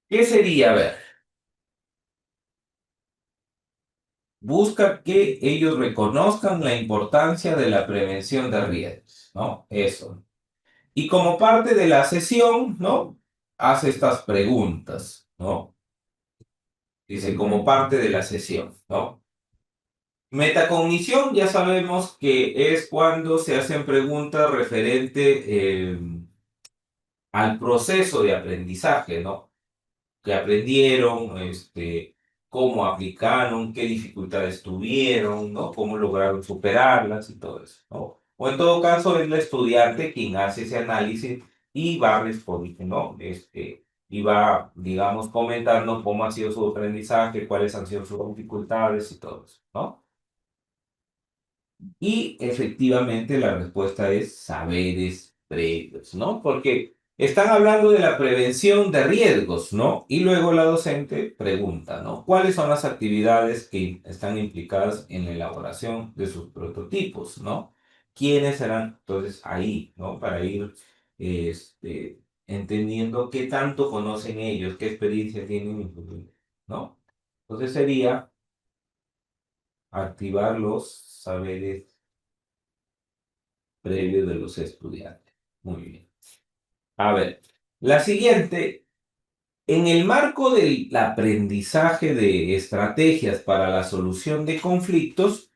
¿Qué sería? A ver, busca que ellos reconozcan la importancia de la prevención de riesgos, ¿no? Eso. Y como parte de la sesión, ¿no? Hace estas preguntas, ¿no? Dice, como parte de la sesión, ¿no? Metacognición ya sabemos que es cuando se hacen preguntas referente al proceso de aprendizaje, ¿no? ¿Qué aprendieron? ¿Cómo aplicaron? ¿Qué dificultades tuvieron? ¿No? ¿Cómo lograron superarlas? Y todo eso, ¿no? O en todo caso es el estudiante quien hace ese análisis y va respondiendo, ¿no? Y va, digamos, comentando cómo ha sido su aprendizaje, cuáles han sido sus dificultades y todo eso, ¿no? Y efectivamente la respuesta es saberes previos, ¿no? Porque están hablando de la prevención de riesgos, ¿no? Y luego la docente pregunta, ¿no? ¿Cuáles son las actividades que están implicadas en la elaboración de sus prototipos, ¿no? ¿Quiénes serán? Entonces ahí, ¿no? Para ir entendiendo qué tanto conocen ellos, qué experiencia tienen, ¿no? Entonces sería activar los saberes previo de los estudiantes. Muy bien. A ver, la siguiente, en el marco del aprendizaje de estrategias para la solución de conflictos,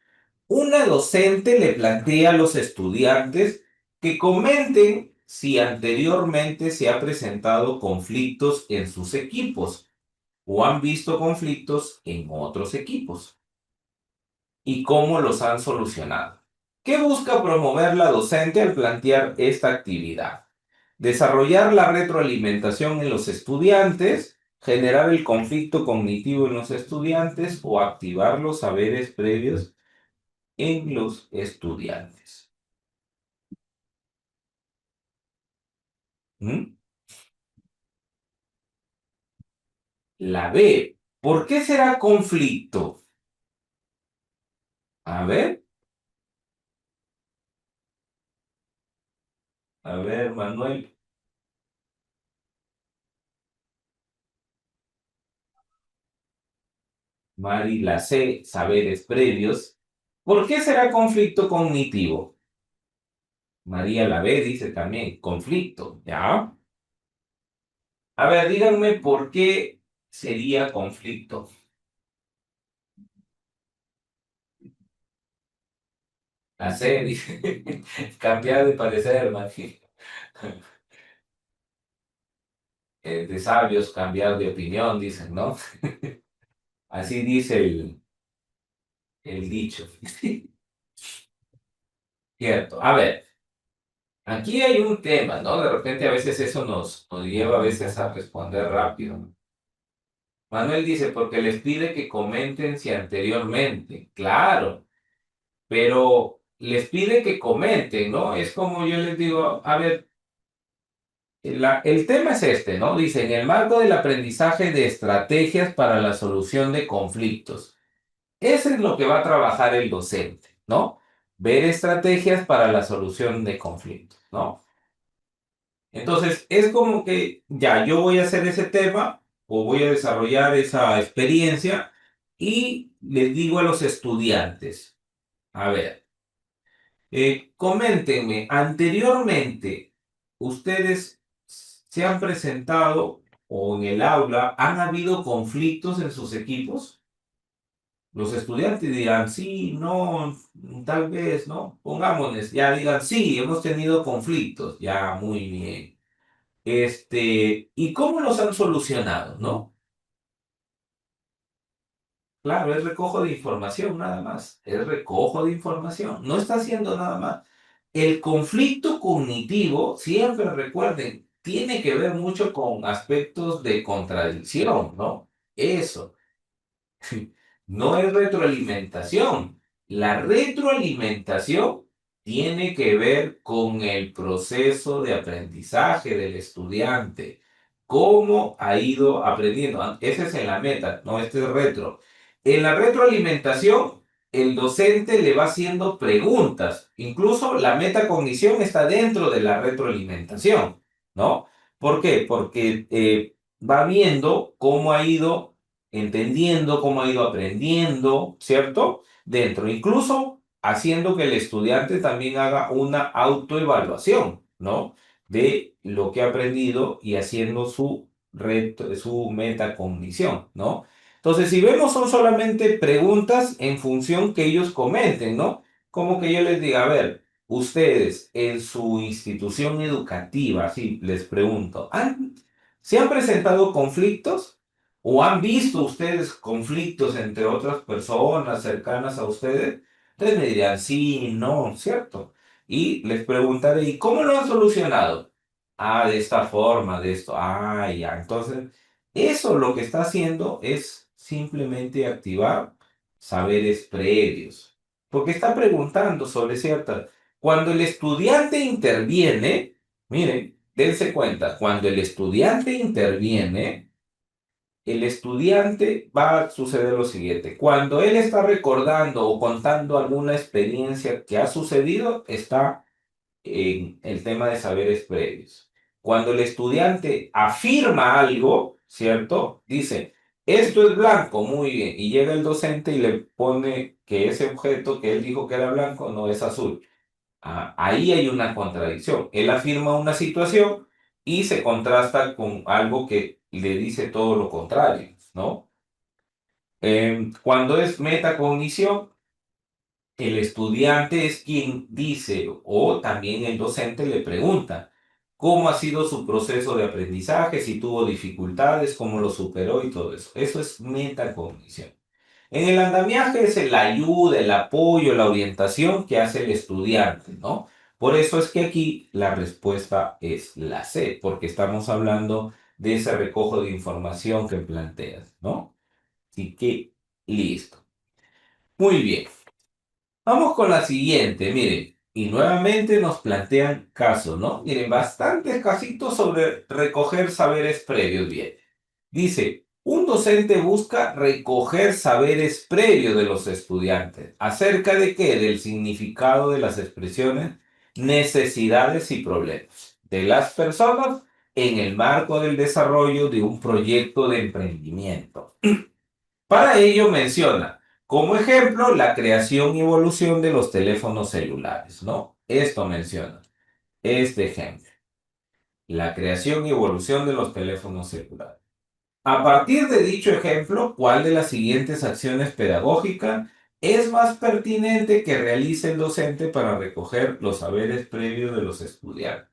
una docente le plantea a los estudiantes que comenten si anteriormente se ha presentado conflictos en sus equipos o han visto conflictos en otros equipos y cómo los han solucionado. ¿Qué busca promover la docente al plantear esta actividad? Desarrollar la retroalimentación en los estudiantes, generar el conflicto cognitivo en los estudiantes o activar los saberes previos en los estudiantes. ¿Mm? La B. ¿Por qué será conflicto? A ver, Manuel. Mari, la C. Saberes previos. ¿Por qué será conflicto cognitivo? María la B dice también conflicto, ¿ya? A ver, díganme por qué sería conflicto. La C dice cambiar de parecer, Mari. De sabios cambiar de opinión, dicen, ¿no? Así dice el dicho. Cierto. A ver, aquí hay un tema, ¿no? De repente a veces eso nos lleva a veces a responder rápido. Manuel dice, porque les pide que comenten si anteriormente. Claro, pero les pide que comenten, ¿no? Es como yo les digo, a ver, el tema es este, ¿no? Dice, en el marco del aprendizaje de estrategias para la solución de conflictos. Eso es lo que va a trabajar el docente, ¿no? Ver estrategias para la solución de conflictos, ¿no? Entonces, es como que ya yo voy a hacer ese tema o voy a desarrollar esa experiencia y les digo a los estudiantes, a ver, coméntenme, anteriormente, ustedes se han presentado o en el aula, ¿han habido conflictos en sus equipos? Los estudiantes dirán, sí, no, tal vez, ¿no? Pongámosles, ya digan, sí, hemos tenido conflictos, ya, muy bien. ¿Y cómo los han solucionado, no? Claro, es recojo de información nada más, es recojo de información, no está haciendo nada más. El conflicto cognitivo, siempre recuerden, tiene que ver mucho con aspectos de contradicción, ¿no? Eso. No es retroalimentación. La retroalimentación tiene que ver con el proceso de aprendizaje del estudiante. Cómo ha ido aprendiendo. Ese es en la meta, no, este es retro. En la retroalimentación, el docente le va haciendo preguntas. Incluso la metacognición está dentro de la retroalimentación, ¿no? ¿Por qué? Porque va viendo cómo ha ido entendiendo cómo ha ido aprendiendo, ¿cierto? Dentro, incluso haciendo que el estudiante también haga una autoevaluación, ¿no? De lo que ha aprendido y haciendo su metacognición, ¿no? Entonces, si vemos, son solamente preguntas en función que ellos comenten, ¿no? Como que yo les diga, a ver, ustedes en su institución educativa, sí, les pregunto, ¿se han presentado conflictos? ¿O han visto ustedes conflictos entre otras personas cercanas a ustedes? Entonces me dirían, sí, no, ¿cierto? Y les preguntaré, ¿y cómo lo han solucionado? Ah, de esta forma, de esto. Ah, ya. Entonces, eso lo que está haciendo es simplemente activar saberes previos. porque está preguntando sobre ciertas. Cuando el estudiante interviene, miren, dense cuenta, cuando el estudiante interviene, el estudiante va a suceder lo siguiente. Cuando él está recordando o contando alguna experiencia que ha sucedido, está en el tema de saberes previos. Cuando el estudiante afirma algo, ¿cierto? Dice, esto es blanco, muy bien, y llega el docente y le pone que ese objeto que él dijo que era blanco no es azul. Ahí hay una contradicción. Él afirma una situación y se contrasta con algo que le dice todo lo contrario, ¿no? Cuando es metacognición, el estudiante es quien dice, o también el docente le pregunta, cómo ha sido su proceso de aprendizaje, si tuvo dificultades, cómo lo superó y todo eso. Eso es metacognición. En el andamiaje es la ayuda, el apoyo, la orientación que hace el estudiante, ¿no? Por eso es que aquí la respuesta es la C, porque estamos hablando de ese recojo de información que planteas, ¿no? Así que, listo. Muy bien. Vamos con la siguiente, miren. Y nuevamente nos plantean casos, ¿no? Miren, bastantes casitos sobre recoger saberes previos, bien. Dice, un docente busca recoger saberes previos de los estudiantes. ¿Acerca de qué? Del significado de las expresiones, necesidades y problemas de las personas en el marco del desarrollo de un proyecto de emprendimiento. Para ello menciona, como ejemplo, la creación y evolución de los teléfonos celulares, ¿no? Esto menciona, este ejemplo, la creación y evolución de los teléfonos celulares. A partir de dicho ejemplo, ¿cuál de las siguientes acciones pedagógicas es más pertinente que realice el docente para recoger los saberes previos de los estudiantes?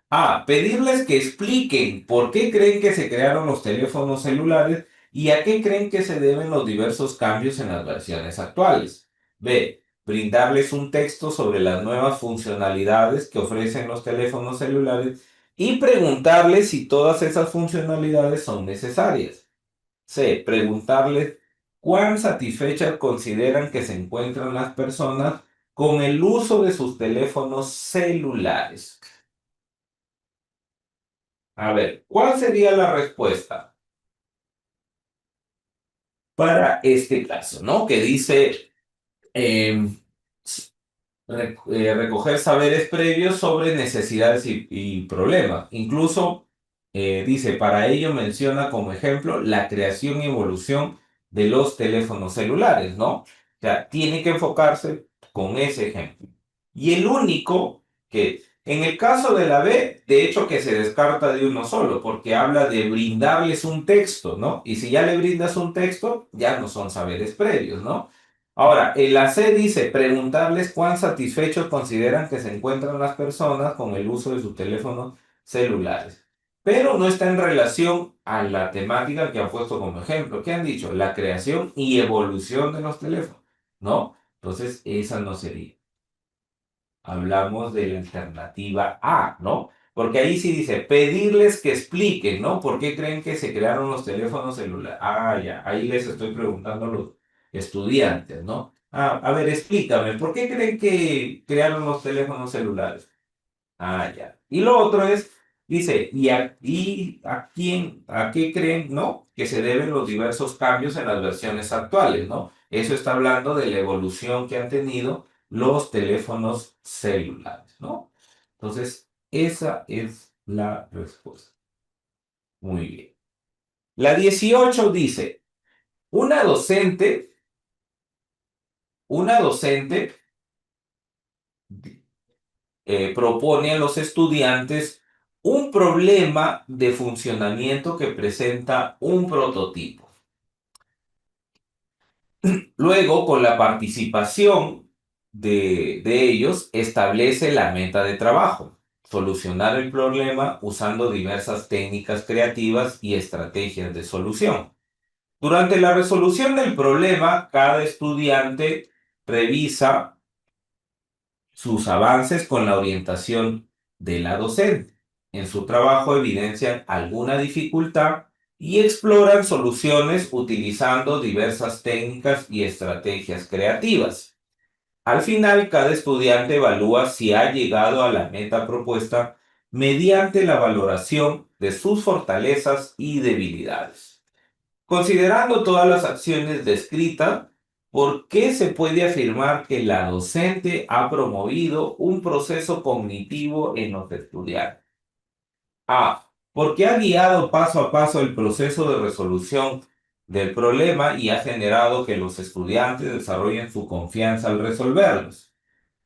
A. Pedirles que expliquen por qué creen que se crearon los teléfonos celulares y a qué creen que se deben los diversos cambios en las versiones actuales. B. Brindarles un texto sobre las nuevas funcionalidades que ofrecen los teléfonos celulares y preguntarles si todas esas funcionalidades son necesarias. C. Preguntarles cuán satisfechas consideran que se encuentran las personas con el uso de sus teléfonos celulares. A ver, ¿cuál sería la respuesta para este caso, ¿no? Que dice, em, recoger saberes previos sobre necesidades y problemas. Incluso dice, para ello menciona como ejemplo la creación y evolución de los teléfonos celulares, ¿no? O sea, tiene que enfocarse con ese ejemplo. Y el único que, en el caso de la B, de hecho que se descarta de uno solo, porque habla de brindarles un texto, ¿no? Y si ya le brindas un texto, ya no son saberes previos, ¿no? Ahora, el AC dice preguntarles cuán satisfechos consideran que se encuentran las personas con el uso de sus teléfonos celulares. Pero no está en relación a la temática que han puesto como ejemplo. ¿Qué han dicho? La creación y evolución de los teléfonos. ¿No? Entonces, esa no sería. Hablamos de la alternativa A, ¿no? Porque ahí sí dice pedirles que expliquen, ¿no? ¿Por qué creen que se crearon los teléfonos celulares? Ah, ya, ahí les estoy preguntando a los estudiantes, ¿no? A ver, explícame, ¿por qué creen que crearon los teléfonos celulares? Ah, ya. Y lo otro es, dice, ¿y a quién, a qué creen, no? Que se deben los diversos cambios en las versiones actuales, ¿no? Eso está hablando de la evolución que han tenido los teléfonos celulares, ¿no? Entonces, esa es la respuesta. Muy bien. La 18 dice, una docente, una docente propone a los estudiantes un problema de funcionamiento que presenta un prototipo. Luego, con la participación de ellos, establece la meta de trabajo, solucionar el problema usando diversas técnicas creativas y estrategias de solución. Durante la resolución del problema, cada estudiante revisa sus avances con la orientación de la docente. En su trabajo evidencian alguna dificultad y exploran soluciones utilizando diversas técnicas y estrategias creativas. Al final, cada estudiante evalúa si ha llegado a la meta propuesta mediante la valoración de sus fortalezas y debilidades. Considerando todas las acciones descritas, ¿por qué se puede afirmar que la docente ha promovido un proceso cognitivo en los estudiantes? A. Porque ha guiado paso a paso el proceso de resolución del problema y ha generado que los estudiantes desarrollen su confianza al resolverlos.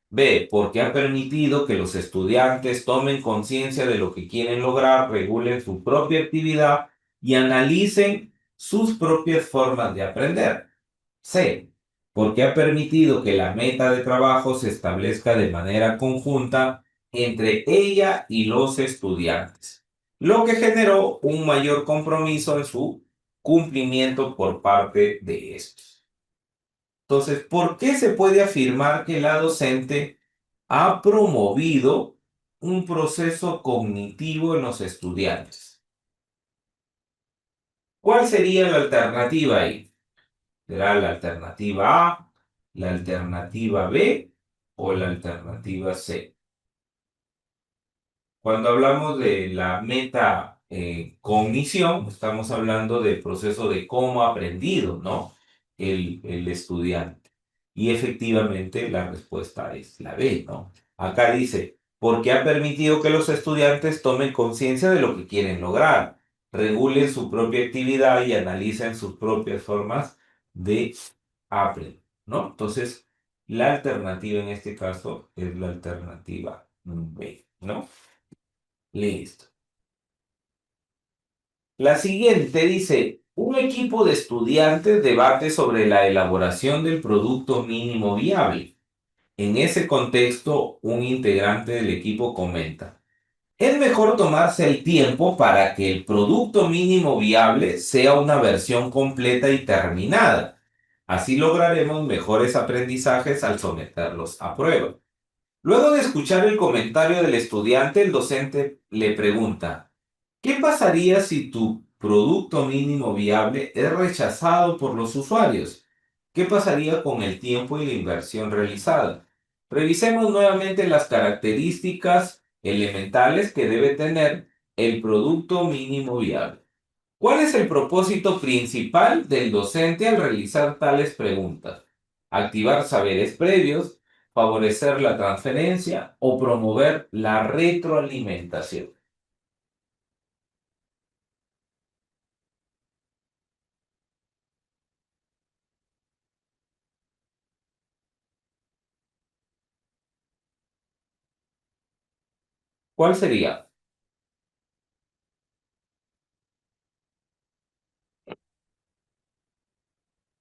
B. Porque ha permitido que los estudiantes tomen conciencia de lo que quieren lograr, regulen su propia actividad y analicen sus propias formas de aprender. C. Porque ha permitido que la meta de trabajo se establezca de manera conjunta entre ella y los estudiantes, lo que generó un mayor compromiso en su cumplimiento por parte de estos. Entonces, ¿por qué se puede afirmar que la docente ha promovido un proceso cognitivo en los estudiantes? ¿Cuál sería la alternativa ahí? ¿Será la alternativa A, la alternativa B o la alternativa C? Cuando hablamos de la meta cognición, estamos hablando del proceso de cómo ha aprendido, ¿no? El estudiante. Y efectivamente la respuesta es la B, ¿no? Acá dice, porque ha permitido que los estudiantes tomen conciencia de lo que quieren lograr, regulen su propia actividad y analicen sus propias formas de aprender, ¿no? Entonces, la alternativa en este caso es la alternativa B, ¿no? Listo. La siguiente dice, un equipo de estudiantes debate sobre la elaboración del producto mínimo viable. En ese contexto, un integrante del equipo comenta, es mejor tomarse el tiempo para que el producto mínimo viable sea una versión completa y terminada. Así lograremos mejores aprendizajes al someterlos a prueba. Luego de escuchar el comentario del estudiante, el docente le pregunta, ¿qué pasaría si tu producto mínimo viable es rechazado por los usuarios? ¿Qué pasaría con el tiempo y la inversión realizada? Revisemos nuevamente las características elementales que debe tener el producto mínimo viable. ¿Cuál es el propósito principal del docente al realizar tales preguntas? Activar saberes previos, favorecer la transferencia o promover la retroalimentación. ¿Cuál sería?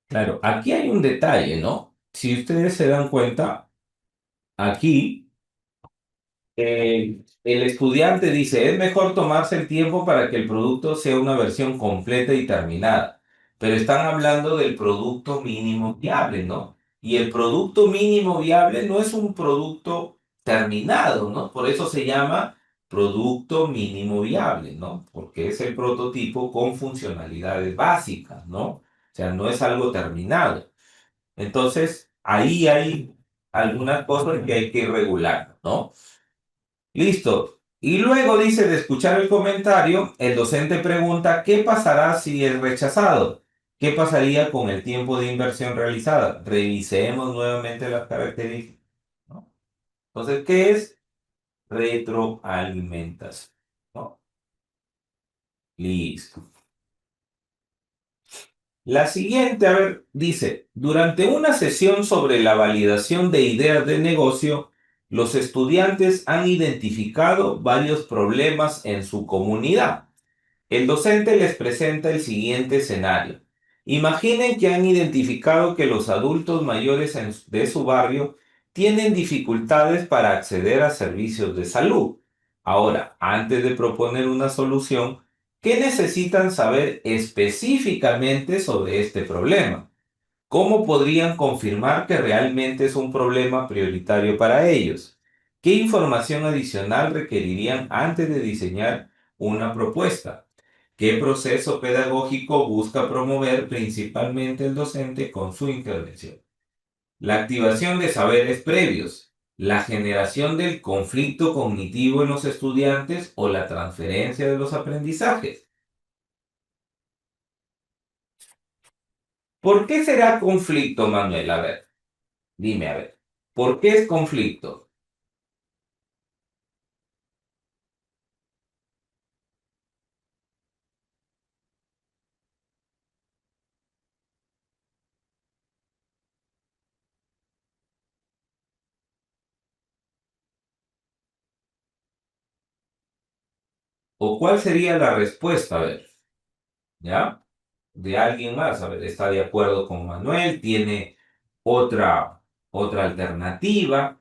Claro, aquí hay un detalle, ¿no? Si ustedes se dan cuenta, aquí el estudiante dice, es mejor tomarse el tiempo para que el producto sea una versión completa y terminada. Pero están hablando del producto mínimo viable, ¿no? Y el producto mínimo viable no es un producto terminado, ¿no? Por eso se llama producto mínimo viable, ¿no? Porque es el prototipo con funcionalidades básicas, ¿no? O sea, no es algo terminado. Entonces, ahí hay algunas cosas que hay que regular, ¿no? Listo. Y luego dice de escuchar el comentario, el docente pregunta, ¿qué pasará si es rechazado? ¿Qué pasaría con el tiempo de inversión realizada? Revisemos nuevamente las características, ¿no? Entonces, ¿qué es retroalimentación? ¿No? Listo. La siguiente, a ver, dice, durante una sesión sobre la validación de ideas de negocio, los estudiantes han identificado varios problemas en su comunidad. El docente les presenta el siguiente escenario. Imaginen que han identificado que los adultos mayores de su barrio tienen dificultades para acceder a servicios de salud. Ahora, antes de proponer una solución, ¿qué necesitan saber específicamente sobre este problema? ¿Cómo podrían confirmar que realmente es un problema prioritario para ellos? ¿Qué información adicional requerirían antes de diseñar una propuesta? ¿Qué proceso pedagógico busca promover principalmente el docente con su intervención? La activación de saberes previos, la generación del conflicto cognitivo en los estudiantes o la transferencia de los aprendizajes. ¿Por qué será conflicto, Manuel? A ver, dime, a ver. ¿Por qué es conflicto? ¿O cuál sería la respuesta? A ver, ¿ya? De alguien más. A ver, ¿está de acuerdo con Manuel? ¿Tiene otra alternativa?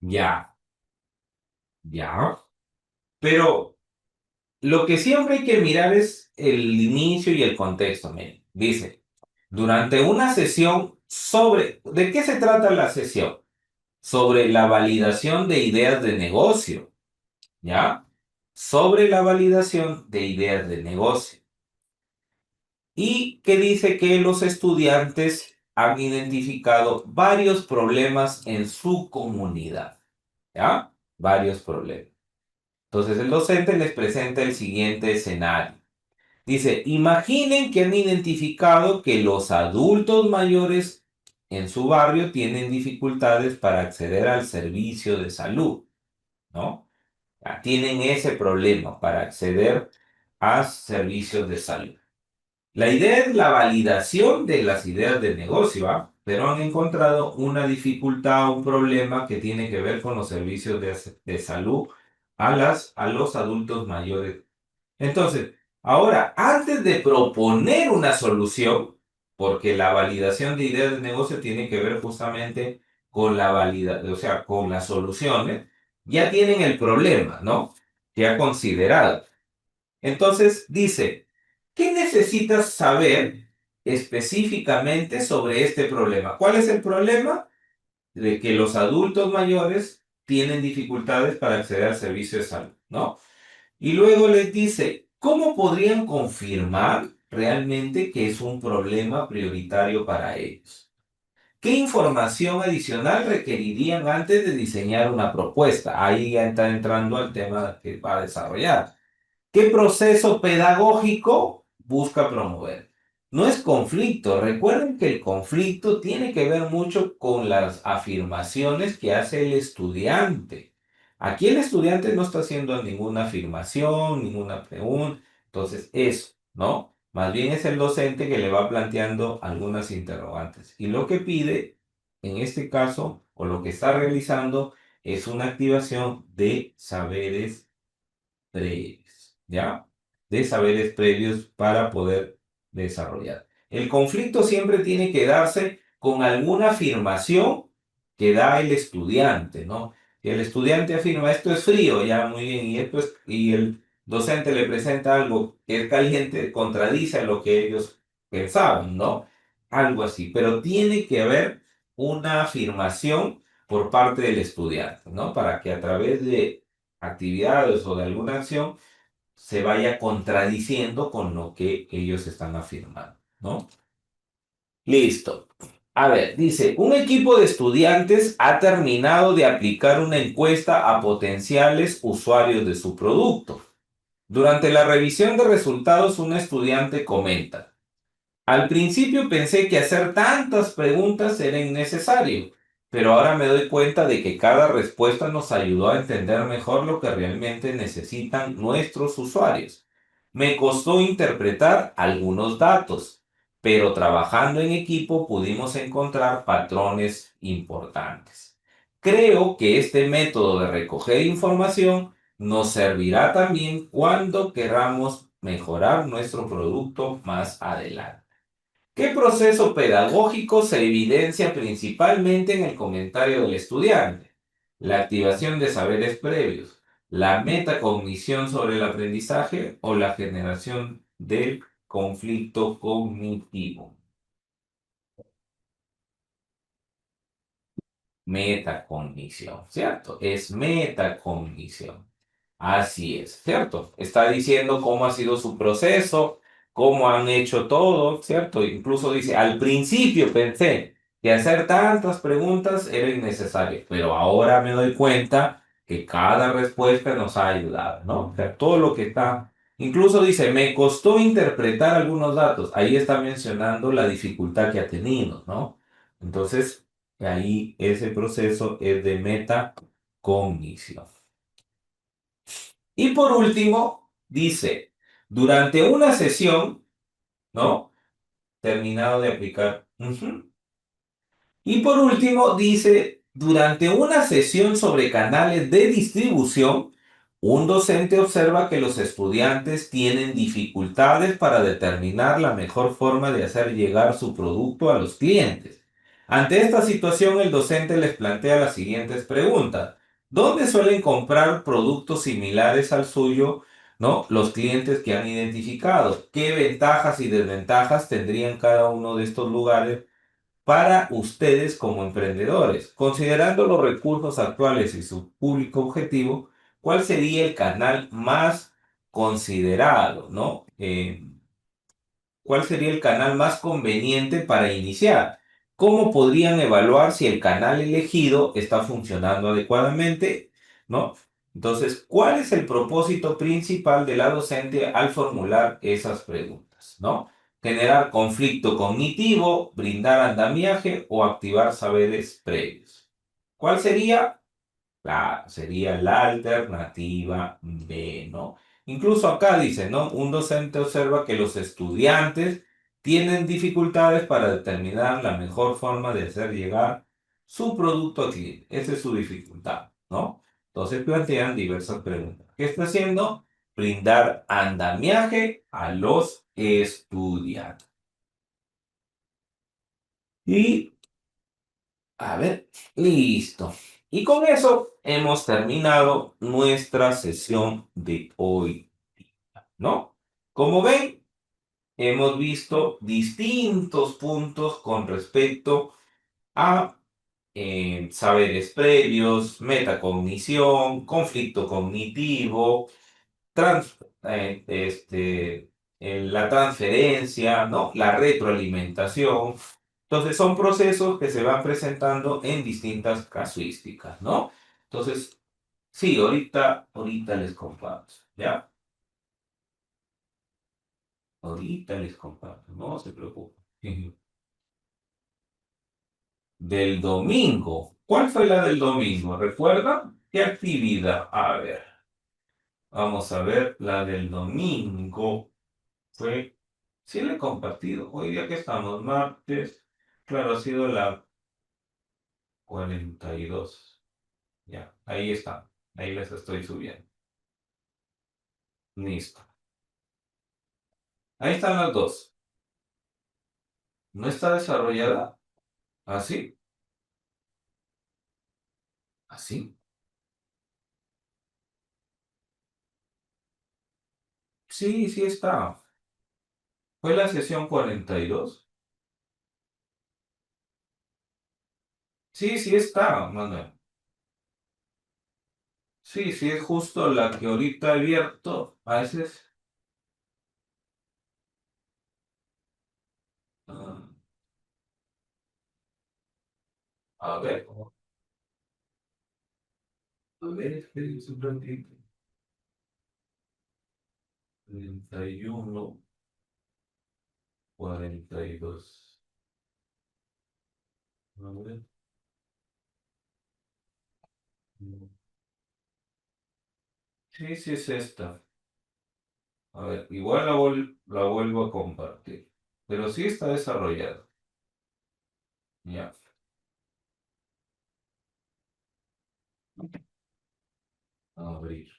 Ya, ya. Pero lo que siempre hay que mirar es el inicio y el contexto. Miren, dice, durante una sesión sobre... ¿De qué se trata la sesión? Sobre la validación de ideas de negocio, ¿ya? Sobre la validación de ideas de negocio. Y que dice que los estudiantes han identificado varios problemas en su comunidad, ¿ya? Varios problemas. Entonces el docente les presenta el siguiente escenario. Dice, imaginen que han identificado que los adultos mayores en su barrio tienen dificultades para acceder al servicio de salud, ¿no? Tienen ese problema para acceder a servicios de salud. La idea es la validación de las ideas de negocio, ¿ah? Pero han encontrado una dificultad, un problema que tiene que ver con los servicios de salud a los adultos mayores. Entonces, ahora, antes de proponer una solución, porque la validación de ideas de negocio tiene que ver justamente con la o sea, con las soluciones, ya tienen el problema, ¿no? Que ha considerado. Entonces dice, ¿qué necesitas saber específicamente sobre este problema? ¿Cuál es el problema? De que los adultos mayores tienen dificultades para acceder al servicio de salud, ¿no? Y luego les dice, ¿cómo podrían confirmar realmente que es un problema prioritario para ellos? ¿Qué información adicional requerirían antes de diseñar una propuesta? Ahí ya está entrando al tema que va a desarrollar. ¿Qué proceso pedagógico busca promover? No es conflicto. Recuerden que el conflicto tiene que ver mucho con las afirmaciones que hace el estudiante. Aquí el estudiante no está haciendo ninguna afirmación, ninguna pregunta. Entonces, eso, ¿no? Más bien es el docente que le va planteando algunas interrogantes. Y lo que pide, en este caso, o lo que está realizando, es una activación de saberes previos, ¿ya? De saberes previos para poder desarrollar. El conflicto siempre tiene que darse con alguna afirmación que da el estudiante, ¿no? Si el estudiante afirma esto es frío, ya muy bien, y el docente le presenta algo que es caliente, contradice a lo que ellos pensaban, ¿no? Algo así, pero tiene que haber una afirmación por parte del estudiante, ¿no? Para que a través de actividades o de alguna acción se vaya contradiciendo con lo que ellos están afirmando, ¿no? Listo. A ver, dice, un equipo de estudiantes ha terminado de aplicar una encuesta a potenciales usuarios de su producto. Durante la revisión de resultados, un estudiante comenta, al principio pensé que hacer tantas preguntas era innecesario, pero ahora me doy cuenta de que cada respuesta nos ayudó a entender mejor lo que realmente necesitan nuestros usuarios. Me costó interpretar algunos datos, pero trabajando en equipo pudimos encontrar patrones importantes. Creo que este método de recoger información nos servirá también cuando queramos mejorar nuestro producto más adelante. ¿Qué proceso pedagógico se evidencia principalmente en el comentario del estudiante? la activación de saberes previos, la metacognición sobre el aprendizaje o la generación del conflicto cognitivo. Metacognición, ¿cierto? Es metacognición. Así es, ¿cierto? Está diciendo cómo ha sido su proceso, cómo han hecho todo, ¿cierto? Incluso dice, al principio pensé que hacer tantas preguntas era innecesario, pero ahora me doy cuenta que cada respuesta nos ha ayudado, ¿no? O sea, todo lo que está, incluso dice, me costó interpretar algunos datos, ahí está mencionando la dificultad que ha tenido, ¿no? Entonces, ahí ese proceso es de metacognición. Y por último, dice, durante una sesión, ¿no? Terminado de aplicar. Ujú. Y por último, dice, durante una sesión sobre canales de distribución, un docente observa que los estudiantes tienen dificultades para determinar la mejor forma de hacer llegar su producto a los clientes. Ante esta situación, el docente les plantea las siguientes preguntas. ¿Dónde suelen comprar productos similares al suyo, ¿no? Los clientes que han identificado? ¿Qué ventajas y desventajas tendrían cada uno de estos lugares para ustedes como emprendedores? Considerando los recursos actuales y su público objetivo, ¿cuál sería el canal más considerado, ¿no? ¿Cuál sería el canal más conveniente para iniciar? ¿Cómo podrían evaluar si el canal elegido está funcionando adecuadamente? ¿No? Entonces, ¿cuál es el propósito principal de la docente al formular esas preguntas? ¿No? Generar conflicto cognitivo, brindar andamiaje o activar saberes previos. ¿Cuál sería? Claro, sería la alternativa B, ¿no? Incluso acá dice, ¿no? Un docente observa que los estudiantes tienen dificultades para determinar la mejor forma de hacer llegar su producto al cliente. Esa es su dificultad, ¿no? Entonces plantean diversas preguntas. ¿Qué está haciendo? Brindar andamiaje a los estudiantes. Y a ver, listo. Y con eso hemos terminado nuestra sesión de hoy, ¿no? Como ven, hemos visto distintos puntos con respecto a saberes previos, metacognición, conflicto cognitivo, la transferencia, ¿no? La retroalimentación. Entonces son procesos que se van presentando en distintas casuísticas, ¿no? Entonces, sí, ahorita les comparto, ¿ya? Ahorita les comparto, no se preocupen. Del domingo. ¿Cuál fue la del domingo? ¿Recuerdan? ¿Qué actividad? A ver, vamos a ver, la del domingo fue, sí le he compartido, hoy día que estamos martes, claro, ha sido la 42. Ya, ahí está, ahí les estoy subiendo. Listo. Ahí están las dos. ¿No está desarrollada? ¿Así? ¿Así? Sí, sí está. Fue la sesión 42. Sí, sí está, Manuel. Sí, sí es justo la que ahorita he abierto. A veces. ah, a ver. A ver, espérense un ratito. 31, 42. A ver. Sí, sí es esta. A ver, igual la vuelvo a compartir. Pero sí está desarrollado. Ya. Abrir.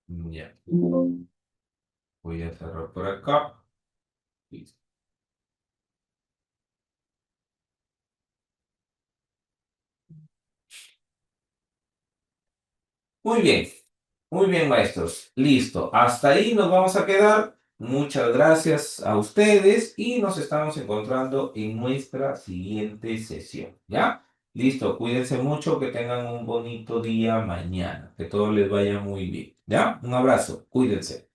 Ya. Voy a cerrar por acá. Listo. Muy bien, maestros. Listo. Hasta ahí nos vamos a quedar. Muchas gracias a ustedes y nos estamos encontrando en nuestra siguiente sesión. ¿Ya? Listo. Cuídense mucho, que tengan un bonito día mañana. Que todo les vaya muy bien. ¿Ya? Un abrazo. Cuídense.